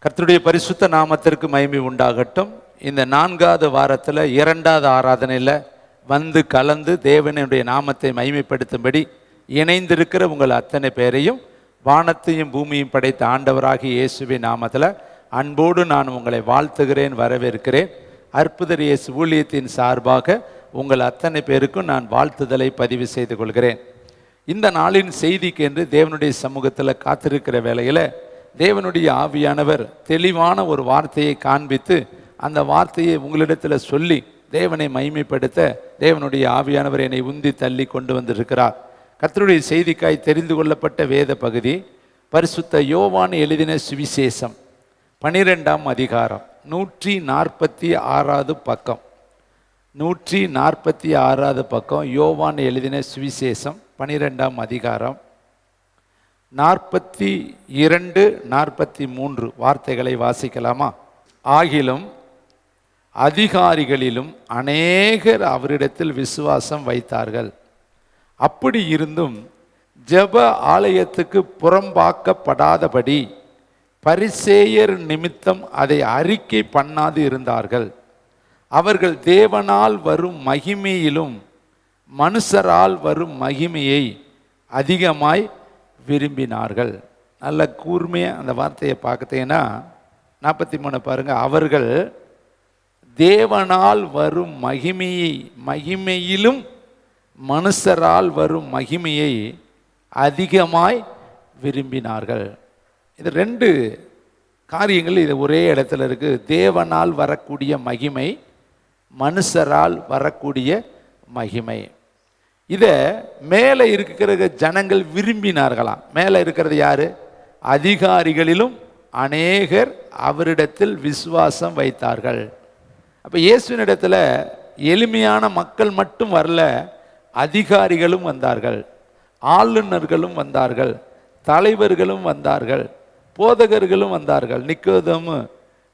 கர்த்தருடைய பரிசுத்த நாமத்திற்கு மகிமை உண்டாகட்டும். இந்த 4வது வாரத்தில் 2வது ஆராதனையில் வந்து கலந்து தேவனுடைய நாமத்தை மகிமைப்படுத்தும்படி இணைந்திருக்கிற உங்கள் அத்தனை பேரையும் வானத்தையும் பூமியும் படைத்த ஆண்டவராகிய இயேசுவின் நாமத்தில் அன்போடு நான் உங்களை வாழ்த்துகிறேன், வரவேற்கிறேன். அற்புதர் இயேசு ஊழியத்தின் சார்பாக உங்கள் அத்தனை பேருக்கும் நான் வாழ்த்துதலை பதிவு செய்து கொள்கிறேன். இந்த நாளின் செய்திக்கு என்று தேவனுடைய சமூகத்தில் காத்திருக்கிற வேளையில் தேவனுடைய ஆவியானவர் தெளிவான ஒரு வார்த்தையை காண்பித்து அந்த வார்த்தையை உங்களிடத்தில் சொல்லி தேவனை மகிமைப்படுத்த தேவனுடைய ஆவியானவர் என்னை உந்தி தள்ளி கொண்டு வந்திருக்கிறார். கர்த்தருடைய செய்திக்காய் தெரிந்து கொள்ளப்பட்ட வேத பகுதி பரிசுத்த யோவான் எழுதின சுவிசேஷம் 12ஆம் அதிகாரம் 146வது பக்கம். 146வது பக்கம் யோவான் எழுதின சுவிசேஷம் 12ஆம் அதிகாரம் 42, 43 வார்த்தைகளை வாசிக்கலாமா? ஆகிலும் அதிகாரிகளிலும் அநேகர் அவரிடத்தில் விசுவாசம் வைத்தார்கள். அப்படி இருந்தும் ஜெப ஆலயத்துக்கு புறம்பாக்கப்படாதபடி பரிசேயர் நிமித்தம் அதை அறிக்கை பண்ணாது இருந்தார்கள். அவர்கள் தேவனால் வரும் மகிமையிலும் மனுஷரால் வரும் மகிமையை அதிகமாய் விரும்பினார்கள். நல்ல கூர்மையாக அந்த வார்த்தையை பார்த்தீங்கன்னா 43 பாருங்கள். அவர்கள் தேவனால் வரும் மகிமையிலும் மனுஷரால் வரும் மகிமையை அதிகமாய் விரும்பினார்கள். இது 2 காரியங்கள் இது ஒரே இடத்துல இருக்குது. தேவனால் வரக்கூடிய மகிமை, மனுஷரால் வரக்கூடிய மகிமை. இதை மேலே இருக்கிற ஜனங்கள் விரும்பினார்களாம். மேலே இருக்கிறது யாரு? அதிகாரிகளிலும் அநேகர் அவரிடத்தில் விசுவாசம் வைத்தார்கள். அப்போ இயேசுவினிடத்தில் எளிமையான மக்கள் மட்டும் வரல, அதிகாரிகளும் வந்தார்கள், ஆளுநர்களும் வந்தார்கள், தலைவர்களும் வந்தார்கள், போதகர்களும் வந்தார்கள். நிக்கோதேமு,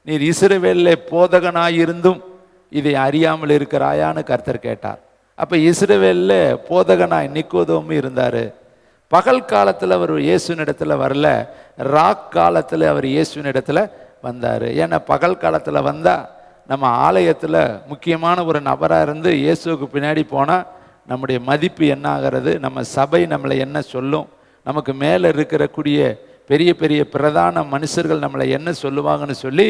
நீர் இஸ்ரவேலில் போதகனாயிருந்தும் இதை அறியாமல் இருக்கிறாயான்னு கர்த்தர் கேட்டார். அப்போ இஸ்ரவேலில் போதகனாய் நிக்கோதேமு இருந்தார். பகல் காலத்தில் அவர் இயேசுவினிடத்தில் வரல, ராக் காலத்தில் அவர் இயேசுவினிடத்தில் வந்தார். ஏன்னா பகல் காலத்தில் வந்தால் நம்ம ஆலயத்தில் முக்கியமான ஒரு நபராக இருந்து இயேசுவுக்கு பின்னாடி போனால் நம்முடைய மதிப்பு என்ன ஆகிறது, நம்ம சபை நம்மளை என்ன சொல்லும், நமக்கு மேலே இருக்கக்கூடிய பெரிய பெரிய பிரதான மனுஷர்கள் நம்மளை என்ன சொல்லுவாங்கன்னு சொல்லி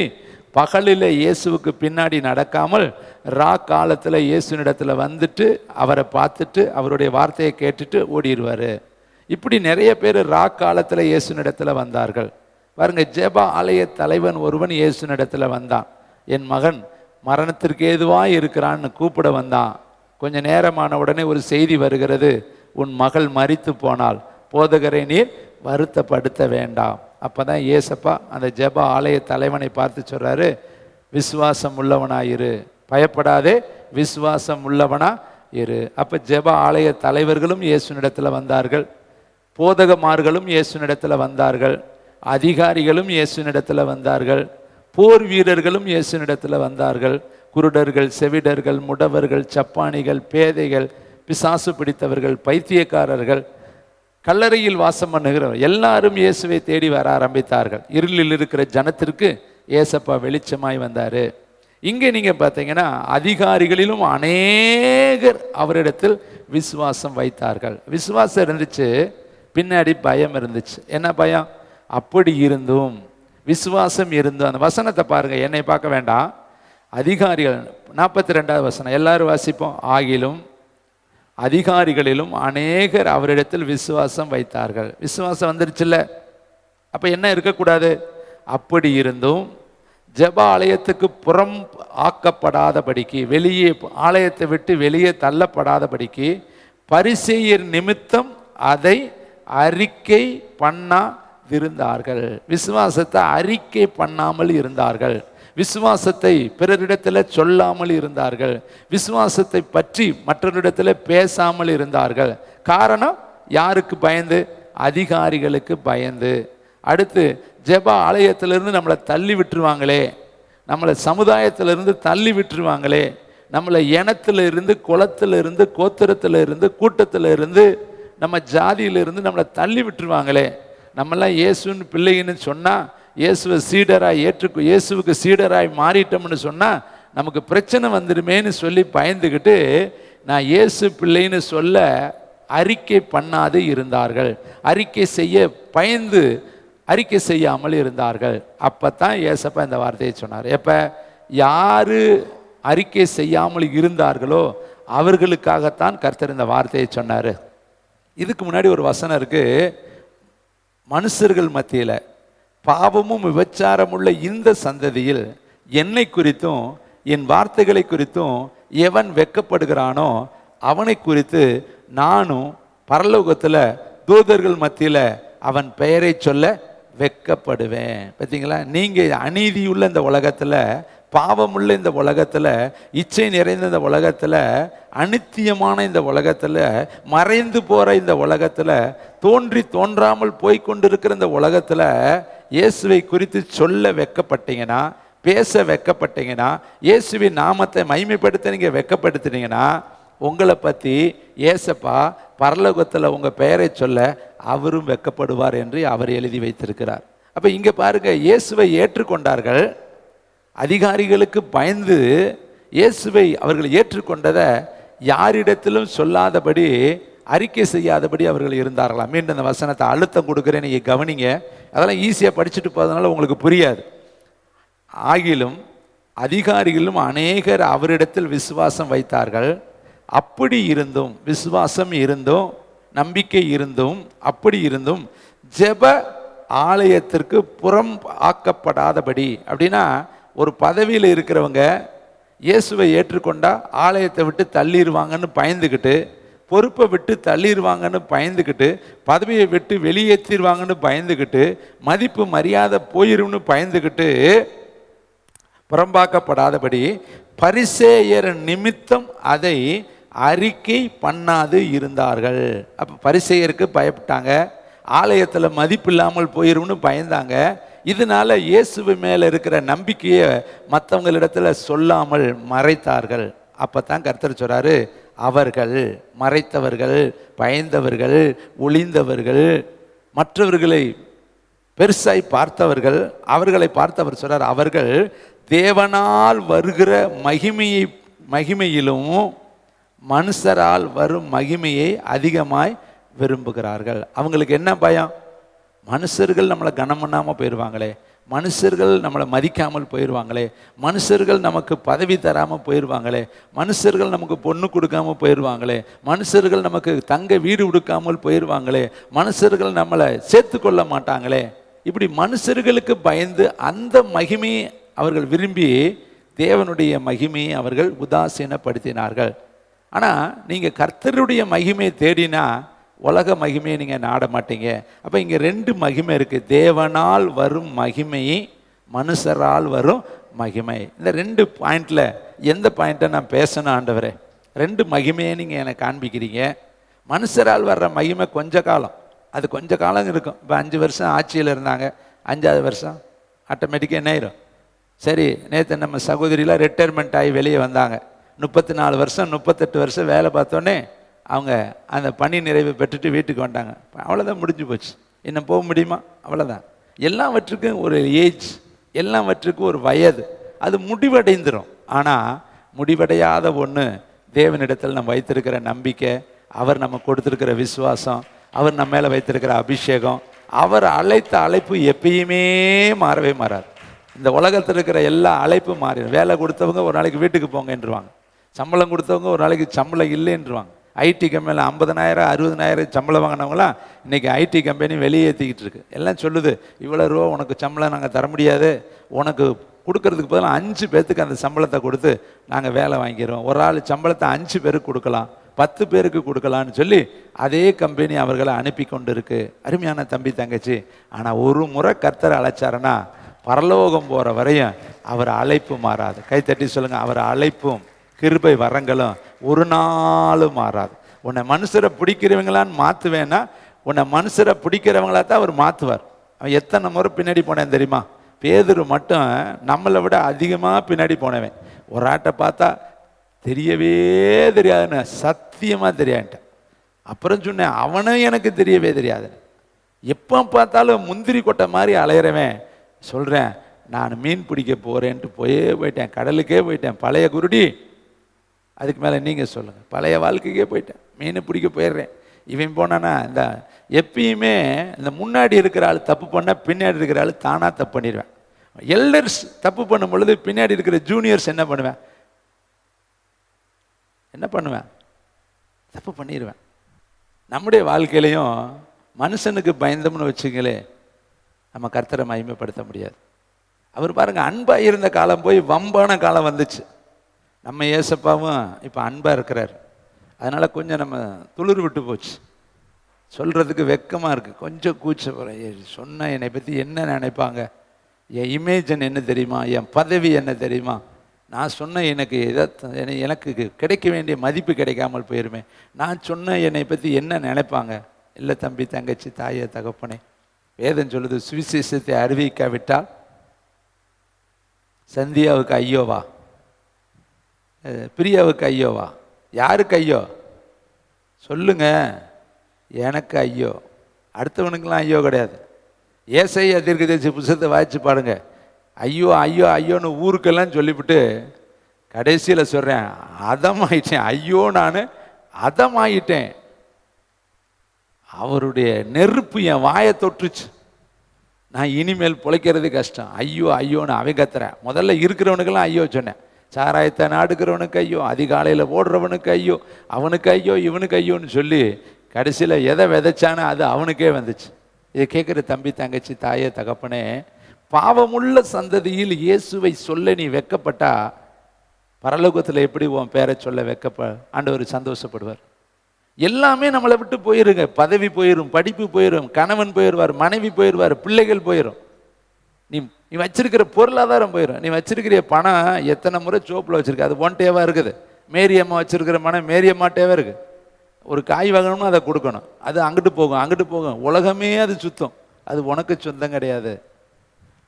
பகலில் இயேசுவுக்கு பின்னாடி நடக்காமல் காலத்தில் இயேசுனிடத்தில் வந்துட்டு அவரை பார்த்துட்டு அவருடைய வார்த்தையை கேட்டுட்டு ஓடிடுவார். இப்படி நிறைய பேர் காலத்தில் இயேசுனிடத்தில் வந்தார்கள். பாருங்க, ஜெப ஆலய தலைவன் ஒருவன் இயேசுனிடத்தில் வந்தான். என் மகன் மரணத்திற்கு ஏதுவாக இருக்கிறான்னு கூப்பிட வந்தான். கொஞ்ச நேரமான உடனே ஒரு செய்தி வருகிறது, உன் மகள் மரித்து போனால் போதகரை நீர் வருத்தப்படுத்த வேண்டாம். அப்போ தான் ஏசப்பா அந்த ஜெப ஆலய தலைவனை பார்த்து சொல்கிறாரு, விசுவாசம் உள்ளவனாயிரு, பயப்படாதே, விசுவாசம் உள்ளவனா இரு. அப்போ ஜெப ஆலய தலைவர்களும் இயேசுனிடத்தில் வந்தார்கள், போதகமார்களும் இயேசுனிடத்தில் வந்தார்கள், அதிகாரிகளும் இயேசுனிடத்தில் வந்தார்கள், போர் வீரர்களும் இயேசுனிடத்தில் வந்தார்கள், குருடர்கள், செவிடர்கள், முடவர்கள், சப்பானிகள், பேதைகள், பிசாசு பிடித்தவர்கள், பைத்தியக்காரர்கள், கல்லறையில் வாசம் பண்ணுகிறவர் எல்லாரும் இயேசுவை தேடி வர ஆரம்பித்தார்கள். இருளில் இருக்கிற ஜனத்திற்கு ஏசப்பா வெளிச்சமாய் வந்தார். இங்கே நீங்கள் பார்த்தீங்கன்னா அதிகாரிகளிலும் அநேகர் அவரிடத்தில் விசுவாசம் வைத்தார்கள். விசுவாசம் இருந்துச்சு, பின்னாடி பயம் இருந்துச்சு. என்ன பயம்? அப்படி இருந்தும் விசுவாசம் இருந்தும். அந்த வசனத்தை பாருங்க, என்னை பார்க்க வேண்டாம். அதிகாரிகள் 42வது வசனம் எல்லாரும் வாசிப்போம். ஆகிலும் அதிகாரிகளிலும் அநேகர் அவரிடத்தில் விசுவாசம் வைத்தார்கள். விசுவாசம் வந்துருச்சுல்ல, அப்போ என்ன இருக்கக்கூடாது? அப்படி இருந்தும் ஜெப ஆலயத்துக்கு புறம் ஆக்கப்படாதபடிக்கு, வெளியே ஆலயத்தை விட்டு வெளியே தள்ளப்படாதபடிக்கு பரிசேயர் நிமித்தம் அதை அறிக்கை பண்ணாதிருந்தார்கள். விசுவாசத்தை அறிக்கை பண்ணாமல் இருந்தார்கள், விசுவாசத்தை பிறரிடத்தில் சொல்லாமல் இருந்தார்கள், விசுவாசத்தை பற்றி மற்றவரிடத்தில் பேசாமல் இருந்தார்கள். காரணம் யாருக்கு பயந்து? அதிகாரிகளுக்கு பயந்து. அடுத்து ஜெப ஆலயத்திலிருந்து நம்மளை தள்ளி விட்டுருவாங்களே, நம்மளை சமுதாயத்திலிருந்து தள்ளி விட்டுருவாங்களே, நம்மளை இனத்திலிருந்து, குலத்திலிருந்து, கோத்திரத்திலிருந்து, கூட்டத்திலிருந்து, நம்ம ஜாதியிலிருந்து நம்மளை தள்ளி விட்டுருவாங்களே, நம்மளாம் இயேசுன்னு பிள்ளைன்னு சொன்னால் இயேசுவுக்கு சீடராய் மாறிட்டோம்னு சொன்னா நமக்கு பிரச்சனை வந்துடுமேன்னு சொல்லி பயந்துக்கிட்டு நான் இயேசு பிள்ளைன்னு சொல்ல அறிக்கை பண்ணாது இருந்தார்கள். அறிக்கை செய்ய பயந்து அறிக்கை செய்யாமல் இருந்தார்கள். அப்பத்தான் ஏசப்பா இந்த வார்த்தையை சொன்னார். எப்ப யாரு அறிக்கை செய்யாமல் இருந்தார்களோ அவர்களுக்காகத்தான் கர்த்தர் இந்த வார்த்தையை சொன்னார். இதுக்கு முன்னாடி ஒரு வசனம் இருக்கு, மனுஷர்கள் மத்தியில் பாவமும் விபச்சாரம் உள்ள இந்த சந்ததியில் என்னை குறித்தும் என் வார்த்தைகளை குறித்தும் எவன் வெட்கப்படுகிறானோ அவனை குறித்து நானும் பரலோகத்தில் தூதர்கள் மத்தியில் அவன் பெயரை சொல்ல வெட்கப்படுவேன். பார்த்தீங்களா, நீங்கள் அநீதியுள்ள இந்த உலகத்தில், பாவமுள்ள இந்த உலகத்தில், இச்சை நிறைந்த இந்த உலகத்தில், அனித்தியமான இந்த உலகத்தில், மறைந்து போகிற இந்த உலகத்தில், தோன்றி தோன்றாமல் போய்கொண்டிருக்கிற இந்த உலகத்தில் இயேசுவை குறித்து சொல்ல வெட்கப்பட்டீங்கன்னா, பேச வெட்கப்பட்டீங்கன்னா, இயேசுவின் நாமத்தை மகிமைப்படுத்த நீங்கள் வெட்கப்படுத்தினீங்கன்னா, உங்களை பற்றி ஏசப்பா பரலோகத்தில் உங்கள் பெயரை சொல்ல அவரும் வெட்கப்படுவார் என்று அவர் எழுதி வைத்திருக்கிறார். அப்போ இங்கே பாருங்க, இயேசுவை ஏற்றுக்கொண்டார்கள். அதிகாரிகளுக்கு பயந்து இயேசுவை அவர்கள் ஏற்றுக்கொண்டதை யாரிடத்திலும் சொல்லாதபடி, அறிக்கை செய்யாதபடி அவர்கள் இருந்தார்களாம். மீண்டும் இந்த வசனத்தை அழுத்தம் கொடுக்குறேன், நீங்கள் கவனிங்க. அதெல்லாம் ஈஸியாக படிச்சுட்டு போகிறதுனால உங்களுக்கு புரியாது. ஆகிலும் அதிகாரிகளும் அநேகர் அவரிடத்தில் விசுவாசம் வைத்தார்கள். அப்படி இருந்தும், விசுவாசம் இருந்தும் நம்பிக்கை இருந்தும் அப்படி இருந்தும் ஜெப ஆலயத்திற்கு புறம் ஆக்கப்படாதபடி, அப்படின்னா ஒரு பதவியில் இருக்கிறவங்க இயேசுவை ஏற்றுக்கொண்டா ஆலயத்தை விட்டு தள்ளிடுவாங்கன்னு பயந்துக்கிட்டு, பொறுப்பை விட்டு தள்ளிடுவாங்கன்னு பயந்துக்கிட்டு, பதவியை விட்டு வெளியேற்றிடுவாங்கன்னு பயந்துக்கிட்டு, மதிப்பு மரியாதை போயிரும்னு பயந்துக்கிட்டு புறம்பாக்கப்படாதபடி பரிசேயர் நிமித்தம் அதை அறிக்கை பண்ணாது இருந்தார்கள். அப்போ பரிசேயருக்கு பயப்பட்டாங்க, ஆலயத்தில் மதிப்பு இல்லாமல் போயிரும்னு பயந்தாங்க. இதனால இயேசுவை மேலே இருக்கிற நம்பிக்கையை மற்றவங்களிடத்தில் சொல்லாமல் மறைத்தார்கள். அப்போ தான் கர்த்தர் சொல்றாரு, அவர்கள் மறைத்தவர்கள், பயந்தவர்கள், ஒளிந்தவர்கள், மற்றவர்களை பெருசாய் பார்த்தவர்கள், அவர்களை பார்த்தவர் சொல்றார், அவர்கள் தேவனால் வருகிற மகிமையிலும் மனுஷரால் வரும் மகிமையை அதிகமாய் விரும்புகிறார்கள். அவங்களுக்கு என்ன பயம்? மனுஷர்கள் நம்மளை கனம் பண்ணாமல் போயிடுவாங்களே, மனுஷர்கள் நம்மளை மதிக்காமல் போயிடுவாங்களே, மனுஷர்கள் நமக்கு பதவி தராமல் போயிடுவாங்களே, மனுஷர்கள் நமக்கு பொண்ணு கொடுக்காமல் போயிடுவாங்களே, மனுஷர்கள் நமக்கு தங்க வீடு கொடுக்காமல் போயிடுவாங்களே, மனுஷர்கள் நம்மளை சேர்த்து கொள்ள மாட்டாங்களே. இப்படி மனுஷர்களுக்கு பயந்து அந்த மகிமையை அவர்கள் விரும்பி தேவனுடைய மகிமையை அவர்கள் உதாசீனப்படுத்தினார்கள். ஆனால் நீங்கள் கர்த்தருடைய மகிமையை தேடினா உலக மகிமையை நீங்கள் நாட மாட்டீங்க. அப்போ இங்கே ரெண்டு மகிமை இருக்குது, தேவனால் வரும் மகிமை, மனுஷரால் வரும் மகிமை. இந்த ரெண்டு பாயிண்டில் எந்த பாயிண்ட்டை நான் பேசணும் ஆண்டவரே? ரெண்டு மகிமையை நீங்கள் எனக்கு காண்பிக்கிறீங்க. மனுஷரால் வர்ற மகிமை கொஞ்ச காலம், அது கொஞ்ச காலம் இருக்கும். இப்போ 5 வருஷம் ஆட்சியில் இருந்தாங்க, 5ஆவது வருஷம் ஆட்டோமேட்டிக்காக என்ன ஆயிரும்? சரி, நேற்று நம்ம சகோதரிலாம் ரிட்டையர்மெண்ட் ஆகி வெளியே வந்தாங்க. 34 வருஷம் 38 வருஷம் வேலை பார்த்தோன்னே அவங்க அந்த பணி நிறைவு பெற்றுட்டு வீட்டுக்கு வந்தாங்க. அவ்வளோதான், முடிஞ்சு போச்சு. இன்னும் போக முடியுமா? அவ்வளோதான். எல்லாவற்றுக்கும் ஒரு ஏஜ், எல்லாவற்றுக்கும் ஒரு வயது, அது முடிவடைந்துடும். ஆனால் முடிவடையாத ஒன்று தேவனிடத்தில் நம்ம வைத்திருக்கிற நம்பிக்கை, அவர் நம்ம கொடுத்துருக்கிற விசுவாசம், அவர் நம்ம மேலே வைத்திருக்கிற அபிஷேகம், அவர் அழைத்த அழைப்பு எப்பயுமே மாறவே மாறாது. இந்த உலகத்தில் இருக்கிற எல்லா அழைப்பும் மாறிடும். வேலை கொடுத்தவங்க ஒரு நாளைக்கு வீட்டுக்கு போங்கன்றுவாங்க, சம்பளம் கொடுத்தவங்க ஒரு நாளைக்கு சம்பளம் இல்லைன்றுவாங்க. ஐடி கம்பெனியில் 50,000 60,000 சம்பளம் வாங்கினவங்களாம் இன்றைக்கி ஐடி கம்பெனி வெளியேற்றிக்கிட்டு இருக்கு. எல்லாம் சொல்லுது, இவ்வளோ ரூபா உனக்கு சம்பளம் நாங்கள் தர முடியாது, உனக்கு கொடுக்கறதுக்கு பதிலாக 5 பேர்த்துக்கு அந்த சம்பளத்தை கொடுத்து நாங்கள் வேலை வாங்கிடுவோம், ஒரு ஆள் சம்பளத்தை 5 பேருக்கு கொடுக்கலாம், 10 பேருக்கு கொடுக்கலான்னு சொல்லி அதே கம்பெனி அவர்களை அனுப்பி கொண்டு இருக்கு. அருமையான தம்பி தங்கச்சி, ஆனால் ஒரு முறை கர்த்தர் அழைச்சாருன்னா பரலோகம் போகிற வரையும் அவர் அழைப்பு மாறாது. கைத்தட்டி சொல்லுங்கள், அவர் அழைப்பும் கிருபை வரங்களும் ஒரு நாளும் மாறாது. உன்னை மனுஷரை பிடிக்கிறவங்களான்னு மாற்றுவேன்னா உன்னை மனுஷரை பிடிக்கிறவங்களா தான் அவர் மாற்றுவார். அவன் எத்தனை முறை பின்னாடி போனேன் தெரியுமா? பேதுரு மட்டும் நம்மளை விட அதிகமாக பின்னாடி போனவன். ஒரு ஆட்டை பார்த்தா தெரியவே தெரியாதுன்னு சத்தியமாக தெரியான்ட்டேன். அப்புறம் சொன்னேன், அவனும் எனக்கு தெரியவே தெரியாது. எப்போ பார்த்தாலும் முந்திரி கொட்டை மாதிரி அலையிறவன் சொல்கிறேன், நான் மீன் பிடிக்க போகிறேன்ட்டு போயிட்டேன், கடலுக்கே போயிட்டேன். பழைய குருடி. அதுக்கு மேலே நீங்கள் சொல்லுங்கள். பழைய வாழ்க்கைக்கே போயிட்டேன், மீன் பிடிக்க போயிடுறேன். இவன் போனான்னா இந்த எப்பயுமே இந்த முன்னாடி இருக்கிற ஆள் தப்பு பண்ண பின்னாடி இருக்கிற ஆள் தானாக தப்பு பண்ணிடுவேன். எல்டர்ஸ் தப்பு பண்ணும் பொழுது பின்னாடி இருக்கிற ஜூனியர்ஸ் என்ன பண்ணுவேன்? தப்பு பண்ணிடுவேன். நம்முடைய வாழ்க்கையிலையும் மனுஷனுக்கு பயந்தோம்னு வச்சுங்களே, நம்ம கர்த்தரை மகிமைப்படுத்த முடியாது. அவர் பாருங்க, அன்பாக இருந்த காலம் போய் வம்பான காலம் வந்துச்சு. நம்ம ஏசப்பாவும் இப்போ அன்பாக இருக்கிறார். அதனால கொஞ்சம் நம்ம துளிர் விட்டு போச்சு. சொல்றதுக்கு வெக்கமாக இருக்குது, கொஞ்சம் கூச்சப்படுறேன். சொன்ன என்னை பற்றி என்ன நினைப்பாங்க? என் இமேஜன் என்ன தெரியுமா? என் பதவி என்ன தெரியுமா? நான் சொன்ன எனக்கு கிடைக்க வேண்டிய மதிப்பு கிடைக்காமல் போயிருமே. நான் சொன்ன என்னை பற்றி என்ன நினைப்பாங்க? இல்லை தம்பி, தங்கச்சி, தாயை, தகப்பனே, வேதம் சொல்லுது, சுவிசேஷத்தை அறிவிக்காவிட்டால் சந்தியாவுக்கு ஐயோவா, பிரியாவுக்கு ஐயோவா? யாருக்கு ஐயோ சொல்லுங்க? எனக்கு ஐயோ, அடுத்தவனுக்கெல்லாம் ஐயோ கிடையாது. ஏசாயா தீர்க்கதரிசி புத்தகத்தை வாசிச்சு பாருங்க. ஐயோ ஐயோ ஐயோன்னு ஊருக்கெல்லாம் சொல்லிவிட்டு கடைசியில் சொல்கிறேன், அதமாயிட்டேன். ஐயோ, நான் அதமாயிட்டேன். அவருடைய நெருப்பு என் வாயை தொட்டுச்சு. நான் இனிமேல் பிழைக்கிறது கஷ்டம். ஐயோ ஐயோன்னு அவன் கத்துறேன். முதல்ல இருக்கிறவனுக்கெல்லாம் ஐயோ சொன்னேன். சாராயத்தை நாடுக்கிறவனுக்கு ஐயோ, அதிகாலையில் ஓடுறவனுக்கு ஐயோ, அவனுக்கு ஐயோ, இவனுக்கு ஐயோன்னு சொல்லி கடைசியில் எதை விதைச்சானோ அது அவனுக்கே வந்துச்சு. இதை கேட்குற தம்பி, தங்கச்சி, தாயே, தகப்பனே, பாவமுள்ள சந்ததியில் இயேசுவை சொல்ல நீ வெக்கப்பட்டா பரலோகத்தில் எப்படி உன் பேரை சொல்ல ஆண்டவர் சந்தோஷப்படுவார்? எல்லாமே நம்மளை விட்டு போயிருங்க. பதவி போயிடும், படிப்பு போயிடும், கணவன் போயிடுவார், மனைவி போயிடுவார், பிள்ளைகள் போயிடும், நீ வச்சிருக்கிற பொருளாதாரம் போயிடும், நீ வச்சிருக்கிற பணம் எத்தனை முறை சோப்பில் வச்சிருக்க, அது ஒன்டேவா இருக்குது. மேரியம்மா வச்சிருக்கிற பணம் மேரியம்மாட்டேவா இருக்கு. ஒரு காய் வாங்கணும்னா அதை கொடுக்கணும், அது அங்கிட்டு போகும். உலகமே அது சுத்தம். அது உனக்கு சொந்தம் கிடையாது.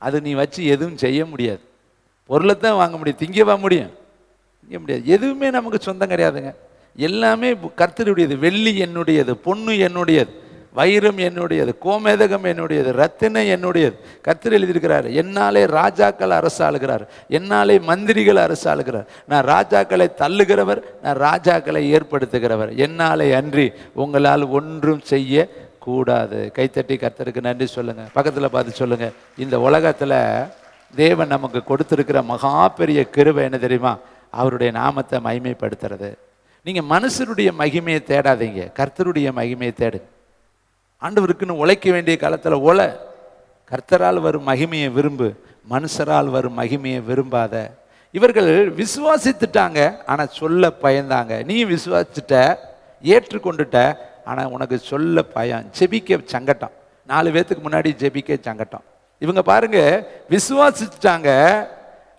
அது நீ வச்சு எதுவும் செய்ய முடியாது. பொருளைத்தான் வாங்க முடியும், திங்கவா முடியும்? திங்க முடியாது. எதுவுமே நமக்கு சொந்தம் கிடையாதுங்க. எல்லாமே கர்த்தருடையது. வெள்ளி என்னுடையது, பொண்ணு என்னுடையது, வைரம் என்னுடையது, கோமேதகம் என்னுடையது, ரத்தினம் என்னுடையது. கர்த்தர் எழுதியிருக்கிறார், என்னாலே ராஜாக்கள் அரசாளுகிறார், என்னாலே மந்திரிகள் அரசாளுகிறார். நான் ராஜாக்களை தள்ளுகிறவர், நான் ராஜாக்களை ஏற்படுத்துகிறவர். என்னாலே அன்றி உங்களால் ஒன்றும் செய்ய கூடாது. கைத்தட்டி கர்த்தருக்கு நன்றி சொல்லுங்க. பக்கத்தில் பார்த்து சொல்லுங்க, இந்த உலகத்தில் தேவன் நமக்கு கொடுத்திருக்கிற மகா பெரிய கிருபை என்ன தெரியுமா? அவருடைய நாமத்தை மகிமைப்படுத்துறது. நீங்கள் மனுஷருடைய மகிமையை தேடாதீங்க, கர்த்தருடைய மகிமையை தேடுங்க. ஆண்டவருக்குன்னு உழைக்க வேண்டிய காலத்தில் உழை. கர்த்தரால் வரும் மகிமையை விரும்பு, மனுஷரால் வரும் மகிமையை விரும்பாத. இவர்கள் விசுவாசித்துட்டாங்க, ஆனால் சொல்ல பயந்தாங்க. நீ விசுவாசிட்ட, ஏற்றுக்கொண்டுட்ட, ஆனால் உனக்கு சொல்ல பயம், ஜெபிக்க சங்கட்டம். 4 பேத்துக்கு முன்னாடி ஜெபிக்க சங்கட்டம். இவங்க பாருங்க, விசுவாசிச்சுட்டாங்க,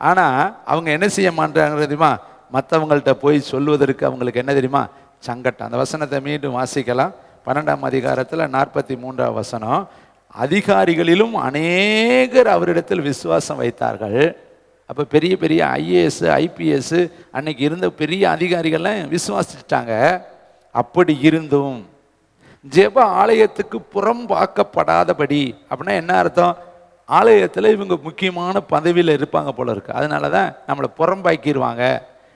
ஆனால் அவங்க என்ன செய்ய மாட்டாங்க தெரியுமா? மற்றவங்கள்ட்ட போய் சொல்வதற்கு அவங்களுக்கு என்ன தெரியுமா? சங்கட்டம். அந்த வசனத்தை மீண்டும் வாசிக்கலாம். 12ஆம் அதிகாரத்தில் 43ஆம் வசனம். அதிகாரிகளிலும் அநேகர் அவரிடத்தில் விசுவாசம் வைத்தார்கள். அப்போ பெரிய பெரிய IAS IPS அன்னைக்கு இருந்த பெரிய அதிகாரிகள்லாம் விசுவாசிச்சிட்டாங்க. அப்படி இருந்தும் ஜெப ஆலயத்துக்கு புறம்பாக்கப்படாதபடி. அப்படின்னா என்ன அர்த்தம்? ஆலயத்தில் இவங்க முக்கியமான பதவியில் இருப்பாங்க போல இருக்கு, அதனால தான் நம்மளை புறம்பாக்கிடுவாங்க.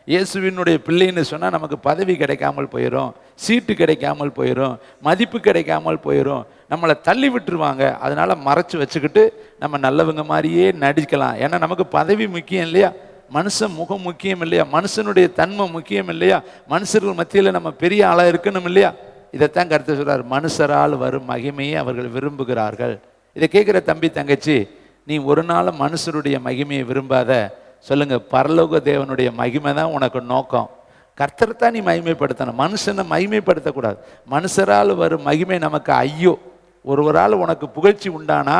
இயேசுவினுடைய பிள்ளைன்னு சொன்னால் நமக்கு பதவி கிடைக்காமல் போயிடும், சீட்டு கிடைக்காமல் போயிடும், மதிப்பு கிடைக்காமல் போயிடும், நம்மளை தள்ளி விட்டுருவாங்க. அதனால் மறைச்சி வச்சுக்கிட்டு நம்ம நல்லவங்க மாதிரியே நடிக்கலாம். ஏன்னா நமக்கு பதவி முக்கியம் இல்லையா, மனுஷன் முகம் முக்கியம் இல்லையா, மனுஷனுடைய தன்மை முக்கியம் இல்லையா, மனுஷர்கள் மத்தியில் நம்ம பெரிய ஆளாக இருக்கணும் இல்லையா. இதைத்தான் கருத்து சொல்கிறார், மனுஷரால் வரும் மகிமையை அவர்கள் விரும்புகிறார்கள். இதை கேட்குற தம்பி, தங்கச்சி, நீ ஒரு நாள் மனுஷருடைய மகிமையை விரும்பாத. சொல்லுங்க, பரலோக தேவனுடைய மகிமை தான் உனக்கு நோக்கம். கர்த்தரை தான் நீ மகிமைப்படுத்தணும், மனுஷனை மகிமைப்படுத்தக்கூடாது. மனுஷரால் வரும் மகிமை நமக்கு ஐயோ. ஒருவரால் உனக்கு புகழ்ச்சி உண்டானா